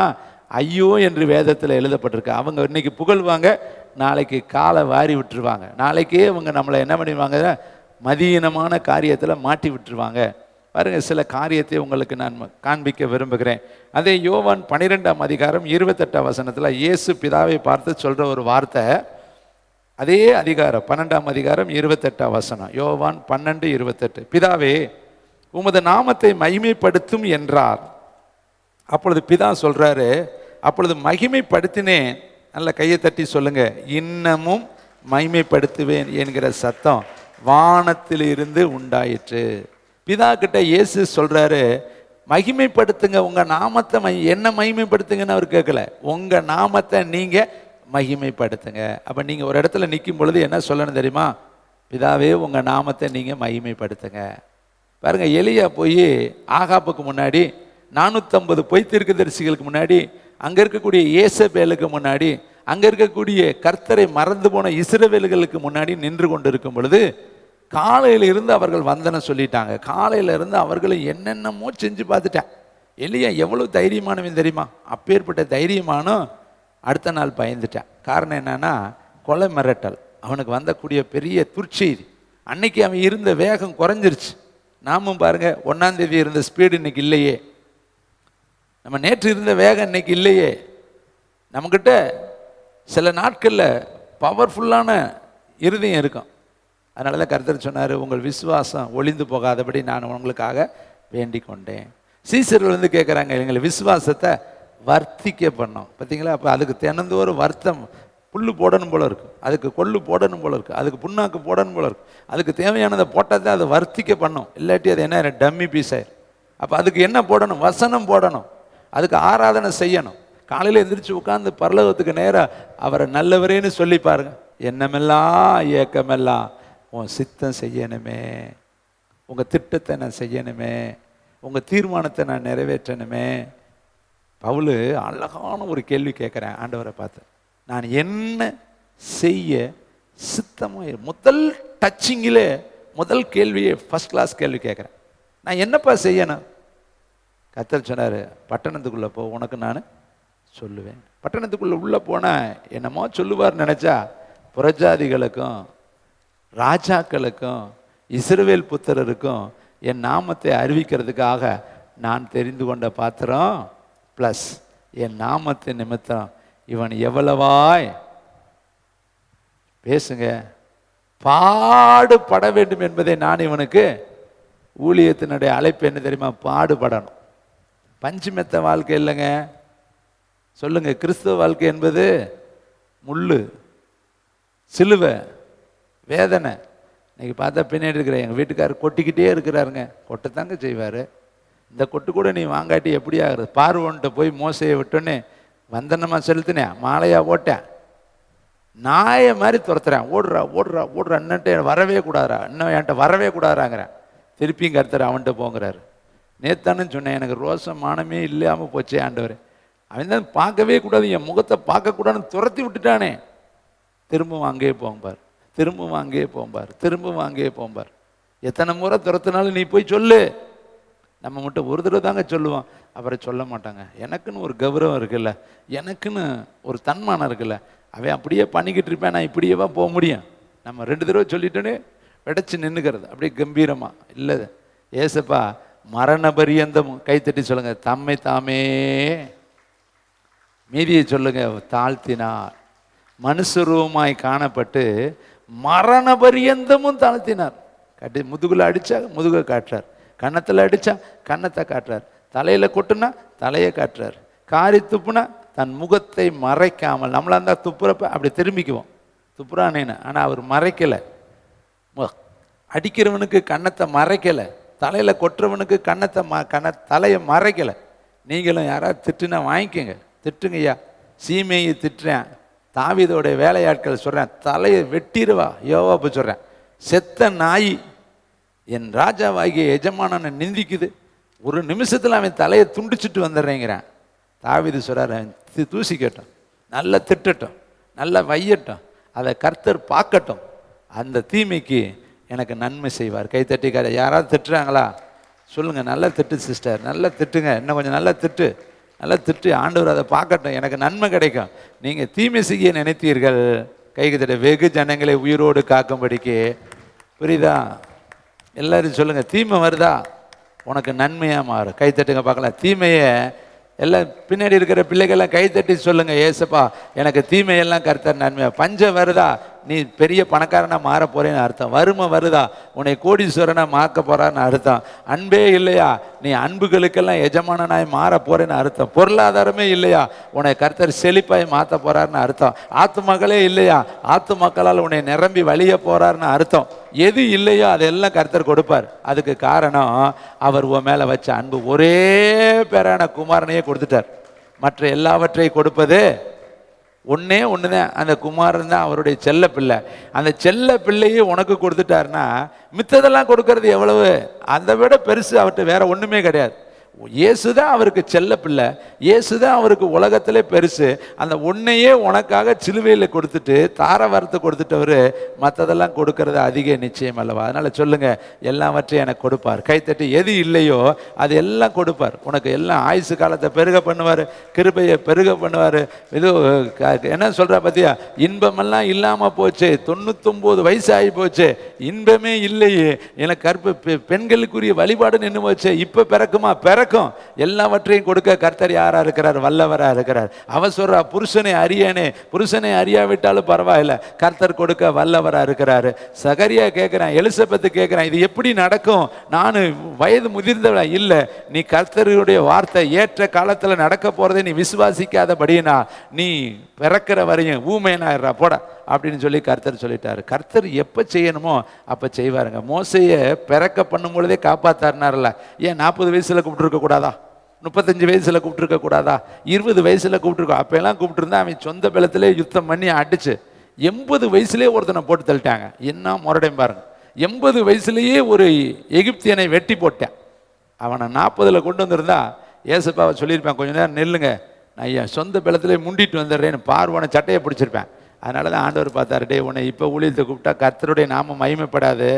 ஐயோ என்று வேதத்தில் எழுதப்பட்டிருக்கு. அவங்க இன்னைக்கு புகழ்வாங்க, நாளைக்கு காலை வாரி விட்டுருவாங்க. நாளைக்கே அவங்க நம்மளை என்ன பண்ணிடுவாங்க? மதியீனமான காரியத்தில் மாட்டி விட்டுருவாங்க. பாருங்க, சில காரியத்தை உங்களுக்கு நான் காண்பிக்க விரும்புகிறேன். அதே யோவான் 12ஆம் அதிகாரம் 28ஆம் வசனத்தில் இயேசு பிதாவை பார்த்து சொல்கிற ஒரு வார்த்தை. அதே அதிகாரம் 12ஆம் அதிகாரம் 28ஆம் வசனம், யோவான் 12:28. பிதாவே, உமது நாமத்தை மகிமைப்படுத்தும் என்றார். அப்பொழுது பிதா சொல்றாரு, அப்பொழுது மகிமைப்படுத்தினேன். நல்ல கையை தட்டி சொல்லுங்க, இன்னமும் மகிமைப்படுத்துவேன் என்கிற சத்தம் வானத்தில் இருந்து உண்டாயிற்று. பிதா கிட்ட இயேசு சொல்றாரு, மகிமைப்படுத்துங்க உங்க நாமத்தை. என்ன மகிமைப்படுத்துங்கன்னு அவர் கேட்கல, உங்க நாமத்தை நீங்க மகிமைப்படுத்துங்க. அப்ப நீங்க ஒரு இடத்துல நிற்கும் பொழுது என்ன சொல்லணும் தெரியுமா? பிதாவே உங்க நாமத்தை நீங்க மகிமைப்படுத்துங்க. பாருங்க, எலியா போய் ஆகாப்புக்கு முன்னாடி 450 பொய் தீர்க்கதரிசிகளுக்கு முன்னாடி, அங்க இருக்கக்கூடிய ஏசபேலுக்கு முன்னாடி, அங்க இருக்கக்கூடிய கர்த்தரை மறந்து போன இஸ்ரவேலுகளுக்கு முன்னாடி நின்று கொண்டு இருக்கும் பொழுது காலையில இருந்து அவர்கள் வந்தனம் சொல்லிட்டாங்க. காலையில இருந்து அவர்களை என்னென்னமோ செஞ்சு பார்த்துட்டேன். எலியா எவ்வளவு தைரியமானவன் தெரியுமா? அப்பேற்பட்ட தைரியமானும் அடுத்த நாள் பயந்துட்டான். காரணம் என்னன்னா, கொலை மிரட்டல் அவனுக்கு வந்தக்கூடிய பெரிய துர்ச்செய்தி. அன்னைக்கு அவன் இருந்த வேகம் குறைஞ்சிருச்சு. நாமும் பாருங்க, 1ஆம் தேதி இருந்த ஸ்பீடு இன்னைக்கு இல்லையே. நம்ம நேற்று இருந்த வேகம் இன்னைக்கு இல்லையே. நம்மக்கிட்ட சில நாட்களில் பவர்ஃபுல்லான இருதயம் இருக்கும். அதனால தான் கர்த்தர் சொன்னார், உங்கள் விசுவாசம் ஒளிந்து போகாதபடி நான் உங்களுக்காக வேண்டிக் கொண்டேன். சீசர்கள் கேட்குறாங்க, எங்களை விசுவாசத்தை வர்த்திக்க பண்ணோம். பார்த்தீங்களா? அப்போ அதுக்கு தினந்தோறும் வருத்தம், புல்லு போடணும் போல இருக்கு, அதுக்கு கொள்ளு போடணும் போல இருக்கு, அதுக்கு புண்ணாக்கு போடணும் போல இருக்கு. அதுக்கு தேவையானதை போட்டால் தான் அதை வர்த்திக்க பண்ணும். இல்லாட்டி அது என்ன டம்மி பீஸ் ஆயிரும். அப்போ அதுக்கு என்ன போடணும்? வசனம் போடணும். அதுக்கு ஆராதனை செய்யணும். காலையில் எந்திரிச்சு உட்காந்து பரலோகத்துக்கு நேராக அவரை நல்லவரேன்னு சொல்லி பாருங்க. எண்ணமெல்லாம் ஏக்கமெல்லாம் உன் சித்தம் செய்யணுமே, உங்கள் திட்டத்தை நான் செய்யணுமே, உங்கள் தீர்மானத்தை நான் நிறைவேற்றணுமே. பவுல் அழகான ஒரு கேள்வி கேட்குறேன் ஆண்டவரை பார்த்து, நான் என்ன செய்ய சித்தமாக. முதல் டச்சிங்கில் முதல் கேள்வியே ஃபர்ஸ்ட் கிளாஸ் கேள்வி கேட்குறேன். நான் என்னப்பா செய்யணும்? கர்த்தர் சொன்னார், பட்டணத்துக்குள்ளே போ, உனக்கு நான் சொல்லுவேன். பட்டணத்துக்குள்ளே உள்ளே போனால் என்னமோ சொல்லுவார் நினச்சா, புறஜாதிகளுக்கும் ராஜாக்களுக்கும் இஸ்ரவேல் புத்திரருக்கும் என் நாமத்தை அறிவிக்கிறதுக்காக நான் தெரிந்து கொண்ட பாத்திரம் ப்ளஸ் என் நாமத்தின் நிமித்தம் இவன் எவ்வளவாய் பேசுங்க பாடுபட வேண்டும் என்பதை நான் இவனுக்கு ஊழியத்தினுடைய அழைப்பு என்ன தெரியுமா? பாடுபடணும். பஞ்சுமெத்த வாழ்க்கை இல்லைங்க. சொல்லுங்க, கிறிஸ்தவ வாழ்க்கை என்பது முள்ளு, சிலுவை, வேதனை. இன்னைக்கு பார்த்தா பின்னாடி இருக்கிற எங்கள் வீட்டுக்காரர் கொட்டிக்கிட்டே இருக்கிறாருங்க. கொட்டத்தாங்க செய்வார். இந்த கொட்டு கூட நீ வாங்காட்டி எப்படி ஆகுறது? பார்வோன்ட்ட போய் மோசையை விட்டோன்னே வந்தனமாக செலுத்தினேன், மாலையா ஓட்டேன், நாயை மாதிரி துரத்துறேன், ஓடுறா ஓடுறா ஓடுறா, இன்னன்ட்டு வரவே கூடாதா, இன்னும் என்கிட்ட வரவே கூடாதாங்கிறேன். திருப்பியும் கருத்துற அவன்கிட்ட போங்கிறாரு. நேத்தானு சொன்னேன், எனக்கு ரோசம் மானமே இல்லாமல் போச்சே ஆண்டவர். அவன் தான் பார்க்கவே கூடாது, என் முகத்தை பார்க்கக்கூடாதுன்னு துரத்தி விட்டுட்டானே. திரும்பவும் அங்கேயே போம்பார், திரும்பவும் அங்கேயே போம்பார், திரும்பவும் அங்கேயே போம்பார். எத்தனை முறை துரத்தினாலும் நீ போய் சொல்லு. நம்ம மட்டும் ஒரு தடவை தாங்க சொல்லுவோம், அப்புறம் சொல்ல மாட்டாங்க. எனக்குன்னு ஒரு கௌரவம் இருக்குல்ல, எனக்குன்னு ஒரு தன்மானம் இருக்குல்ல, அவன் அப்படியே பண்ணிக்கிட்டு இருப்பேன், நான் இப்படியேவா போக முடியும்? நம்ம 2 தடவை சொல்லிட்டோன்னே வெடைச்சி நின்றுக்கிறது அப்படியே கம்பீரமா. இல்லை ஏசப்பா மரண பரியந்தமும், கைத்தட்டி சொல்லுங்க, தம்மை தாமே, மீதியை சொல்லுங்க, தாழ்த்தினார். மனுஷரூபமாய் காணப்பட்டு மரண பரியந்தமும் தாழ்த்தினார். கட்டி முதுகுல அடிச்சா முதுகை காட்டுறார், கன்னத்தில் அடித்தா கன்னத்தை காட்டுறார், தலையில் கொட்டுனா தலையை காட்டுறார், காரி துப்புனா தன் முகத்தை மறைக்காமல். நம்மளா இருந்தால் துப்புறப்ப அப்படி திரும்பிக்குவோம், துப்புறானேன்னு. ஆனால் அவர் மறைக்கலை. அடிக்கிறவனுக்கு கன்னத்தை மறைக்கலை, தலையில் கொட்டுறவனுக்கு தலையை மறைக்கலை. நீங்களும் யாராவது திட்டுனா வாங்கிக்கோங்க, திட்டுங்கய்யா. சீமையை திட்டுறேன், தாவீதோடைய வேலையாட்கள் சொல்கிறேன், தலையை வெட்டிடுவா. யோவாப்பு சொல்கிறேன், செத்த நாய் என் ராஜாவாகிய எஜமானனை நிந்திக்குது, ஒரு நிமிஷத்தில் அவன் தலையை துண்டிச்சுட்டு வந்துடுறேங்கிறான். தாவீது சொல்கிறார், அவன் தூசிக்கட்டும், நல்லா திட்டட்டும், நல்லா வையட்டும், அதை கர்த்தர் பார்க்கட்டும், அந்த தீமைக்கு எனக்கு நன்மை செய்வார். கை தட்டிக்கார யாராவது திட்டுறாங்களா சொல்லுங்கள், நல்லா திட்டு சிஸ்டர், நல்லா திட்டுங்க, இன்னும் கொஞ்சம் நல்லா திட்டு, நல்லா திட்டு, ஆண்டவர் அதை பார்க்கட்டும், எனக்கு நன்மை கிடைக்கும். நீங்கள் தீமை செய்ய நினைத்தீர்கள், கைக்கு தட்ட வெகு ஜனங்களை உயிரோடு காக்கும்படிக்கு. புரியுதா? எல்லாரும் சொல்லுங்கள், தீமை வருதா உனக்கு நன்மையாக மாறும். கைத்தட்டுங்க பார்க்கலாம். தீமையை எல்லாம் பின்னாடி இருக்கிற பிள்ளைகள்லாம் கைத்தட்டி சொல்லுங்க, ஏசப்பா எனக்கு தீமையெல்லாம் கர்த்தர் நன்மையா. பஞ்சம் வருதா நீ பெரிய பணக்காரனா மாற போறேன்னு அர்த்தம். வறுமை வருதா, உன்னை கோடீஸ்வரனா மாக்க போறான்னு அர்த்தம். அன்பே இல்லையா, நீ அன்புகளுக்கெல்லாம் எஜமானனாய் மாற போறேன்னு அர்த்தம். பொருளாதாரமே இல்லையா, உன்னை கர்த்தர் செழிப்பாய் மாற்ற போறாருன்னு அர்த்தம். ஆத்துமக்களே இல்லையா, ஆத்துமக்களால் உன்னை நிரம்பி வழிய போறாருன்னு அர்த்தம். எது இல்லையோ அதெல்லாம் கர்த்தர் கொடுப்பார். அதுக்கு காரணம் அவர் உன் மேல வச்ச அன்பு. ஒரே பேரான குமாரனையே கொடுத்துட்டார். மற்ற எல்லாவற்றையும் கொடுப்பது ஒன்னே ஒண்ணுதான், அந்த குமாரன் தான் அவருடைய செல்ல பிள்ளை. அந்த செல்ல பிள்ளையே உனக்கு கொடுத்துட்டாருன்னா மித்ததெல்லாம் கொடுக்கறது எவ்வளவு, அதை விட பெருசு அவர்கிட்ட வேற ஒண்ணுமே கிடையாது. இயேசுதான் அவருக்கு செல்ல பிள்ளை, இயேசுதான் அவருக்கு உலகத்திலே பெருசு. அந்த ஒன்னையே உனக்காக சிலுவையில் கொடுத்துட்டு தார வரத்து கொடுத்துட்டவர் மற்றதெல்லாம் கொடுக்கறது அதிக நிச்சயம் அல்லவா? அதனால சொல்லுங்க, எல்லாவற்றையும் எனக்கு கொடுப்பார். கைத்தட்டி எது இல்லையோ அது எல்லாம் கொடுப்பார். உனக்கு எல்லாம் ஆயுசு காலத்தை பெருக பண்ணுவார், கிருபையை பெருக பண்ணுவார். இது என்ன சொல்ற பத்தியா, இன்பமெல்லாம் இல்லாம போச்சு, 99 வயசு ஆகி போச்சு, இன்பமே இல்லையே, எனக்கு கற்பு பெண்களுக்குரிய வழிபாடு நின்று போச்சு, இப்ப பிறக்குமா? பிறக்கும். எல்லாவற்றையும் கொடுக்க கர்த்தர் யாரா இருக்கிறார்? வல்லவரா இருக்கிறார். அவ சொல்றா, புருஷனை அறியனே, புருஷனை அறியாவிட்டாலும் பரவாயில்ல, கர்த்தர் கொடுக்க வல்லவரா இருக்கிறாரு. சகரியா கேட்கிறான், எலிசபெத்து கேட்கிறான், இது எப்படி நடக்கும்? நான் வயது முதிர்ந்தவளா? இல்ல, நீ கர்த்தருடைய வார்த்தை ஏற்ற காலத்துல நடக்க போறதை நீ விசுவாசிக்காதபடினா நீ பிறக்கிற வரையும் ஊமையனாயிரா போட அப்படின்னு சொல்லி கர்த்தர் சொல்லிட்டாரு. கர்த்தர் எப்ப செய்யணுமோ அப்ப செய்வாருங்க. மோசைய பிறக்க பண்ணும் பொழுதே காப்பாத்தாருனார்ல, ஏன் 40 வயசுல கூப்பிட்டுருக்க கூடாதா? 35 வயசுல கூப்பிட்டுருக்க கூடாதா? 20 வயசுல கூப்பிட்டுருக்கோம். அப்ப எல்லாம் கூப்பிட்டுருந்தா அவன் சொந்த பலத்திலே யுத்தம் பண்ணி அடிச்சு 80 வயசுலேயே ஒருத்தனை போட்டு தள்ளிட்டாங்க. என்ன முரடையும் பாருங்க. 80 வயசுலேயே ஒரு எகிப்தியனை வெட்டி போட்டேன். அவனை 40ல் கொண்டு வந்திருந்தா ஏசப்பாவை சொல்லியிருப்பேன், கொஞ்ச நேரம் நெல்லுங்க, நான் என் சொந்த பலத்திலே முண்டிட்டு வந்துடுறேன்னு பார்வனை சட்டையை பிடிச்சிருப்பேன். அதனால தான் ஆண்டவர் பார்த்தாரு, டே உன்னை இப்போ ஊழியத்தை கூப்பிட்டா கர்த்தருடைய நாமம் மகிமைப்படாது,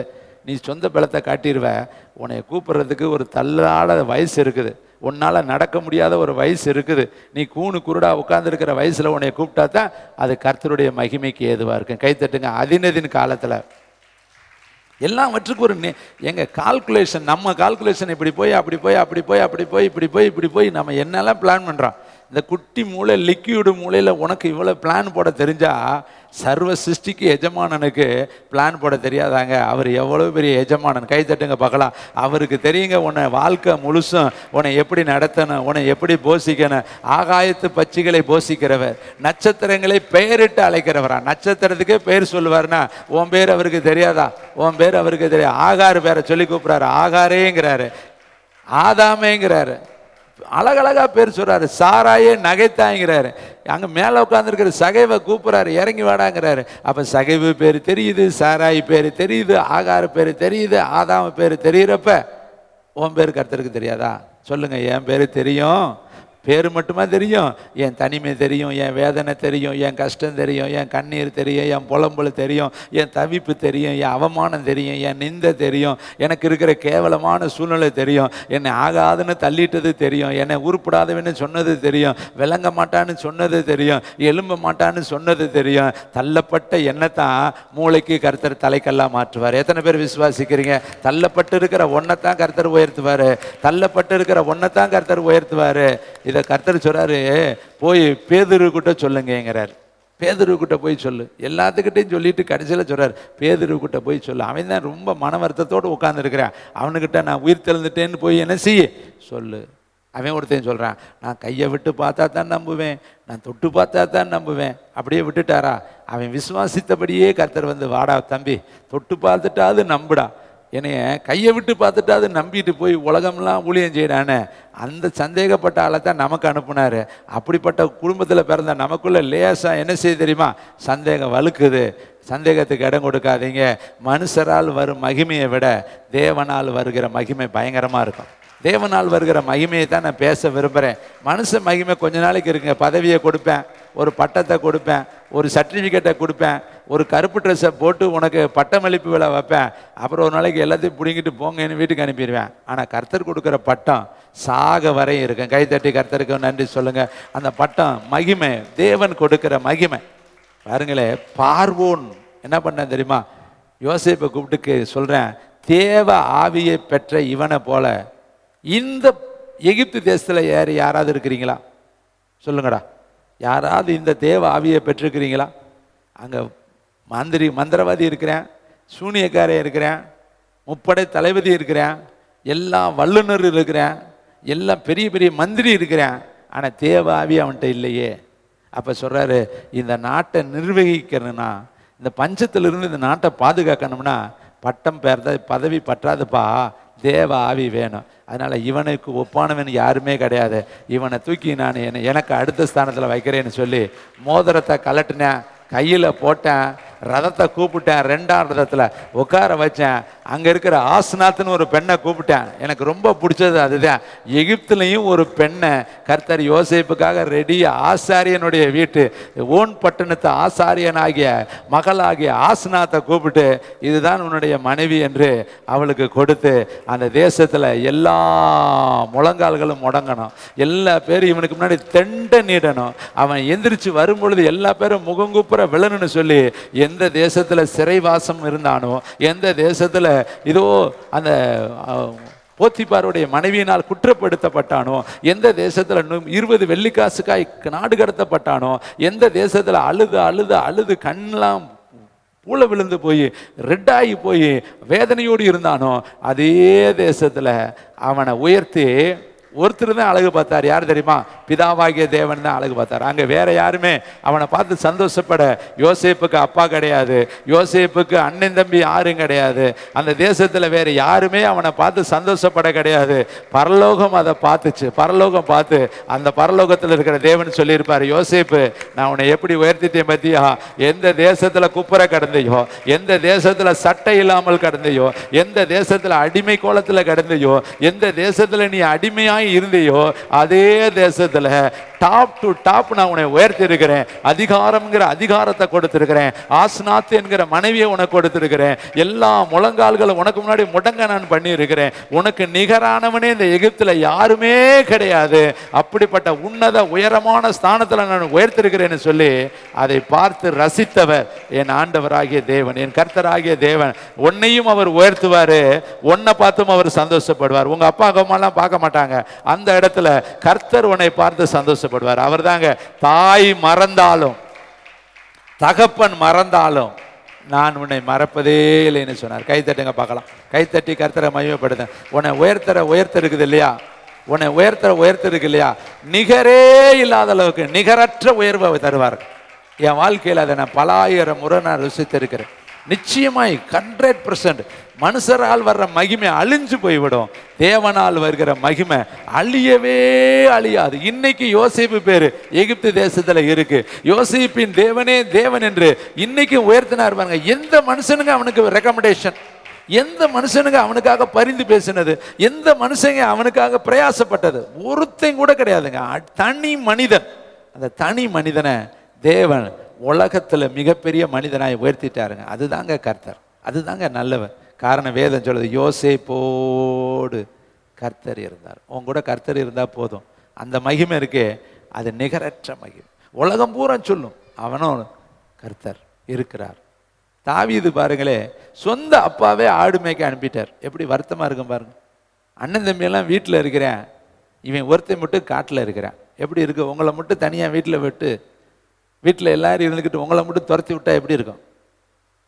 நீ சொந்த பலத்தை காட்டிடுவ, உன்னை கூப்பிட்றதுக்கு ஒரு தள்ளாத வயசு இருக்குது, உன்னால் நடக்க முடியாத ஒரு வயசு இருக்குது, நீ கூணு குருடா உட்கார்ந்துருக்கிற வயசில் உன்னை கூப்பிட்டா தான் அது கர்த்தருடைய மகிமைக்கு ஏதுவாக இருக்கும். கைத்தட்டுங்க. அதினதின் காலத்தில் எல்லாவற்றுக்கும் ஒரு எங்கள் கால்குலேஷன், நம்ம கால்குலேஷன் இப்படி போய் அப்படி போய் அப்படி போய் அப்படி போய் இப்படி போய் இப்படி போய் நம்ம என்னெல்லாம் பிளான் பண்ணுறோம். இந்த குட்டி மூளை, லிக்யூடு மூளையில் உனக்கு இவ்வளோ பிளான் போட தெரிஞ்சா சர்வ சிருஷ்டிக்கு எஜமானனுக்கு பிளான் போட தெரியாதாங்க? அவர் எவ்வளோ பெரிய எஜமானன். கை தட்டுங்க பார்க்கலாம். அவருக்கு தெரியுங்க உன்னை வாழ்க்கை முழுசும் உன்னை எப்படி நடத்தணும், உன்னை எப்படி போஷிக்கணும். ஆகாயத்து பட்சிகளை போஷிக்கிறவர், நட்சத்திரங்களை பெயரிட்டு அழைக்கிறவரா. நட்சத்திரத்துக்கே பெயர் சொல்லுவார்னா உன் பேர் அவருக்கு தெரியாதா? உன் பேர் அவருக்கு தெரியாது. ஆகார் பேரை சொல்லி கூப்பிட்றாரு, ஆகாரேங்கிறாரு, ஆதாமேங்கிறாரு, அழகழகா பேர் சொல்றாரு. சாராயே நகைத்தாங்கிறாரு. அங்க மேல உட்கார்ந்துருக்கிற சகைவை கூப்பிடுறாரு, இறங்கி வாடாங்கிறாரு. அப்ப சகைவு பேர் தெரியுது, சாராய் பேர் தெரியுது, ஆகார பேர் தெரியுது, ஆதாம பேர் தெரியுறப்ப உன் பேர் கர்த்தருக்கு தெரியாதா? சொல்லுங்க. என் பேரு தெரியும், பேர் மட்டுமா தெரியும்? என் தனிமை தெரியும், என் வேதனை தெரியும், என் கஷ்டம் தெரியும், என் கண்ணீர் தெரியும், என் புலம்பல் தெரியும், என் தவிப்பு தெரியும், என் அவமானம் தெரியும், என் நிந்தை தெரியும், எனக்கு இருக்கிற கேவலமான சூழ்நிலை தெரியும், என்னை ஆகாதுன்னு தள்ளிட்டது தெரியும், என்னை உருப்படாதவன்னு சொன்னது தெரியும், விளங்க மாட்டான்னு சொன்னது தெரியும், எழும்ப மாட்டான்னு சொன்னது தெரியும். தள்ளப்பட்ட எண்ணத்தான் மூளைக்கு கர்த்தர் தலைக்கெல்லாம் மாற்றுவார். எத்தனை பேர் விசுவாசிக்கிறீங்க? தள்ளப்பட்டு இருக்கிற ஒன்னைத்தான் கர்த்தர் உயர்த்துவார். தள்ளப்பட்டு இருக்கிற ஒன்னைத்தான் கர்த்தர் உயர்த்துவார். இதை கர்த்தர் சொல்றாரு, போய் பேதுருக்கிட்ட சொல்லுங்கிறார். பேதுருக்கிட்ட போய் சொல்லு. எல்லாத்துக்கிட்டையும் சொல்லிட்டு கடைசியில் சொல்றாரு, பேதுருக்கிட்ட போய் சொல்லு. அவன் தான் ரொம்ப மன வருத்தத்தோடு உட்கார்ந்துருக்கிறான். அவனுக்கிட்ட நான் உயிர் தெழுந்துட்டேன்னு போய் என்ன செய்ய சொல்லு. அவன் ஒருத்தையும் சொல்கிறான், நான் கையை விட்டு பார்த்தா தான் நம்புவேன், நான் தொட்டு பார்த்தா தான் நம்புவேன். அப்படியே விட்டுட்டாரா? அவன் விசுவாசித்தபடியே கர்த்தர் வந்து, வாடா தம்பி, தொட்டு பார்த்துட்டாது நம்புடா, என்னைய கையை விட்டு பார்த்துட்டாது நம்பிட்டு போய் உலகம்லாம் ஊழியம் செய்யறானே, அந்த சந்தேகப்பட்ட ஆளை தான் நமக்கு அனுப்புனாரு. அப்படிப்பட்ட குடும்பத்தில் பிறந்த நமக்குள்ள லேசா என்ன செய்ய தெரியுமா? சந்தேகம் வலுக்குது. சந்தேகத்துக்கு இடம் கொடுக்காதீங்க. மனுஷரால் வரும் மகிமையை விட தேவனால் வருகிற மகிமை பயங்கரமாக இருக்கும். தேவனால் வருகிற மகிமையை தான் நான் பேச விரும்புகிறேன். மனுஷ மகிமை கொஞ்ச நாளைக்கு இருக்குங்க. பதவியை கொடுப்பேன், ஒரு பட்டத்தை கொடுப்பேன், ஒரு சர்டிஃபிகேட்டை கொடுப்பேன், ஒரு கருப்பு ட்ரெஸ்ஸை போட்டு உனக்கு பட்டமளிப்பு விழா வைப்பேன், அப்புறம் ஒரு நாளைக்கு எல்லாத்தையும் பிடிங்கிட்டு போங்கன்னு வீட்டுக்கு அனுப்பிடுவேன். ஆனால் கர்த்தர் கொடுக்குற பட்டம் சாக வரையும் இருக்கேன். கைத்தட்டி கர்த்தருக்கு நன்றி சொல்லுங்க. அந்த பட்டம் மகிமை, தேவன் கொடுக்கிற மகிமை. பாருங்களே, பார்வோன் என்ன பண்ண தெரியுமா? யோசேப்பை கூப்பிட்டு சொல்றேன், தேவ ஆவியை பெற்ற இவனை போல இந்த எகிப்து தேசத்தில் யாராவது இருக்கிறீங்களா? சொல்லுங்கடா, யாராவது இந்த தேவ ஆவியை பெற்றிருக்கிறீங்களா? அங்கே மந்திரவாதி இருக்கிறேன், சூனியக்காரன் இருக்கிறேன், முப்படை தளபதி இருக்கிறேன், எல்லா வல்லுநர் இருக்கிறேன், எல்லாம் பெரிய பெரிய மந்திரி இருக்கிறேன். ஆனால் தேவ ஆவி அவன்கிட்ட இல்லையே. அப்போ சொல்கிறாரு, இந்த நாட்டை நிர்வகிக்கணும்னா, இந்த பஞ்சத்திலிருந்து இந்த நாட்டை பாதுகாக்கணும்னா பட்டம் பதவி பற்றாதுப்பா, தேவ ஆவி வேணும். அதனால் இவனுக்கு ஒப்பானவன் யாருமே கிடையாது, இவனை தூக்கி நான் எனக்கு அடுத்த ஸ்தானத்தில் வைக்கிறேன்னு சொல்லி மோதிரத்தை கலட்டினேன், கையில் போட்டேன், ரதத்தை கூப்பிட்டேன், 2ஆம் ரதத்தில் உட்கார வச்சேன். அங்கே இருக்கிற ஆஸ்நாத்னு ஒரு பெண்ணை கூப்பிட்டேன். எனக்கு ரொம்ப பிடிச்சது அதுதான். எகிப்துலேயும் ஒரு பெண்ணை கர்த்தர் யோசேப்புக்காக ரெடியாக ஆசாரியனுடைய வீட்டு ஓன் பட்டணத்து ஆசாரியனாகிய மகளாகிய ஆஸ்நாத்தை கூப்பிட்டு, இதுதான் உன்னுடைய மனைவி என்று அவளுக்கு கொடுத்து, அந்த தேசத்தில் எல்லா முழங்கால்களும் முடங்கணும், எல்லா பேரும் இவனுக்கு முன்னாடி தெண்ட நீடணும், அவன் எந்திரிச்சு வரும்பொழுது எல்லா பேரும் முகங்குப்புற விழணும்னு சொல்லி, எந்த தேசத்துல சிறைவாசம் இருந்தானோ, எந்த தேசத்துல இதோ அந்த போத்திபாருடைய மனைவியினால் குற்றப்படுத்தப்பட்டானோ, எந்த தேசத்துல 20 வெள்ளிக்காசுக்காய் நாடு கடத்தப்பட்டானோ, எந்த தேசத்துல அழுது அழுது அழுது கண்ணெல்லாம் பூளை விழுந்து போய் ரெட்டாகி போய் வேதனையோடு இருந்தானோ, அதே தேசத்துல அவனை உயர்த்தி ஒருத்தர் தான் அழகு பார்த்தார். யார் தெரியுமா? பிதாவாகிய தேவன் தான் அழகு பார்த்தார். அங்கே வேற யாருமே அவனை பார்த்து சந்தோஷப்பட, யோசேப்புக்கு அப்பா கிடையாது, யோசேப்புக்கு அண்ணன் தம்பி யாரும் கிடையாது, அந்த தேசத்தில் வேற யாருமே அவனை பார்த்து சந்தோஷப்பட கிடையாது. பரலோகம் அதை பார்த்துச்சு. பரலோகம் பார்த்து அந்த பரலோகத்தில் இருக்கிற தேவன் சொல்லியிருப்பார், யோசேப்பு நான் உன்னை எப்படி உயர்த்திட்டேன் பத்தியா, எந்த தேசத்தில் குப்புற கடந்தையோ, எந்த தேசத்தில் சட்டை இல்லாமல் கடந்தையோ, எந்த தேசத்தில் அடிமை கோலத்தில் கடந்தையோ, எந்த தேசத்தில் நீ அடிமையா இருந்தையோ, அதே தேசத்துல டாப் டு டாப் நான் உன்னை உயர்த்தி இருக்கிறேன். அதிகாரம்ங்கிற அதிகாரத்தை கொடுத்திருக்கிறேன். ஆஸ்நாத் என்கிற மனைவியை உனக்கு கொடுத்திருக்கிறேன். எல்லா முழங்கால்களும் உனக்கு முன்னாடி முடங்க நான் பண்ணி இருக்கிறேன். உனக்கு நிகரானவனே இந்த எகிப்துல யாருமே கிடையாது. அப்படிப்பட்ட உன்னத உயரமான ஸ்தானத்துல நான் உயர்த்திருக்கிறேன்னு சொல்லி அதை பார்த்து ரசித்தவர் என் ஆண்டவராகிய தேவன், என் கர்த்தராகிய தேவன். உன்னையும் அவர் உயர்த்துவாரு, உன்னை பார்த்தும் அவர் சந்தோஷப்படுவார். உங்க அப்பா அம்மாலாம் பார்க்க மாட்டாங்க, அந்த இடத்துல கர்த்தர் உன்னை பார்த்து சந்தோஷப்படுவார். அவர் தாங்க, தாய் மறந்தாலும் தகப்பன் மறந்தாலும் நான் உன்னை மறப்பதே இல்லைன்னு சொன்னார். கைத்தட்டுங்க பார்க்கலாம். கைத்தட்டி கர்த்தரை மகிமைப்படுத்த. உன்னை உயர்த்த இருக்குது இல்லையா, உன்னை உயர்த்த இருக்கு இல்லையா, நிகரே இல்லாத அளவுக்கு நிகரற்ற உயர்வை தருவார். என் வாழ்க்கையில் அதை நான் பல ஆயிரம் முறை நான் ருசித்திருக்கிறேன். நிச்சயமாய் 100% மனுஷரால் வர்ற மகிமை அழிஞ்சு போய்விடும், தேவனால் வருகிற மகிமை அழியவே அழியாது. இன்னைக்கு யோசேப்பு பேரு எகிப்து தேசத்துல இருக்கு. யோசேப்பின் தேவனே தேவன் என்று இன்னைக்கு உயர்த்தினார் பாருங்க. எந்த மனுஷனுங்க அவனுக்கு ரெக்கமெண்டேஷன், எந்த மனுஷனுங்க அவனுக்காக பரிந்து பேசினது, எந்த மனுஷங்க அவனுக்காக பிரயாசப்பட்டது, ஒருத்தையும் கூட கிடையாதுங்க. தனி மனிதன், அந்த தனி மனிதனை தேவன் உலகத்துல மிகப்பெரிய மனிதனாய் உயர்த்திட்டாருங்க. அதுதாங்க கர்த்தர், அதுதாங்க நல்லவர். காரணம் வேதம் சொல்லுது, யோசேப்போடு கர்த்தர் இருந்தார். உன் கூட கர்த்தர் இருந்தா போதும். அந்த மகிமை இருக்கே, அது நிகரற்ற மகிமை. உலகம் பூரா சொல்லும் அவனும் கர்த்தர் இருக்கிறார். தாவீது பாருங்களே, சொந்த அப்பாவே ஆடு மேய்க்க அனுப்பிட்டார். எப்படி வருத்தமா இருக்கும் பாருங்க. அண்ணன் தம்பியெல்லாம் வீட்டில் இருக்கிறேன், இவன் ஒருத்தன் மட்டும் காட்டில் இருக்கிறான். எப்படி இருக்கு? உங்களை மட்டும் தனியாக வீட்டில் விட்டு, வீட்டில் எல்லாரும் இருந்துக்கிட்டு உங்களை மட்டும் துரத்தி விட்டா எப்படி இருக்கும்?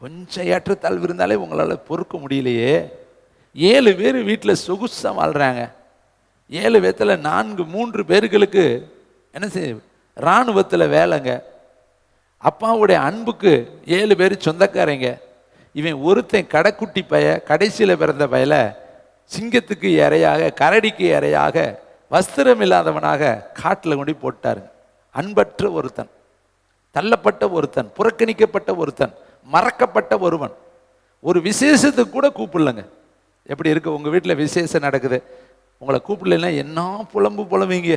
கொஞ்சம் ஏற்றத்தாழ்வு இருந்தாலே உங்களால் பொறுக்க முடியலையே. 7 பேர் வீட்டில் சொகுசாக வாழ்கிறாங்க. 7 பேர்த்தில் 3 பேர்களுக்கு என்ன செய்ய, இராணுவத்தில் வேலைங்க. அப்பாவுடைய அன்புக்கு 7 பேர் சொந்தக்காரங்க. இவன் ஒருத்தன் கடைக்குட்டி பைய, கடைசியில் பிறந்த பயல, சிங்கத்துக்கு இரையாக, கரடிக்கு இரையாக, வஸ்திரம் இல்லாதவனாக காட்டில் கொண்டு போட்டாருங்க. அன்பற்ற ஒருத்தன், தள்ளப்பட்ட ஒருத்தன், புறக்கணிக்கப்பட்ட ஒருத்தன், மறக்கப்பட்ட ஒருவன். ஒரு விசேஷத்துக்கு கூட கூப்பிடலங்க. எப்படி இருக்கு? உங்கள் வீட்டில் விசேஷம் நடக்குது, உங்களை கூப்பிடலைன்னா என்ன புலம்புவீங்க.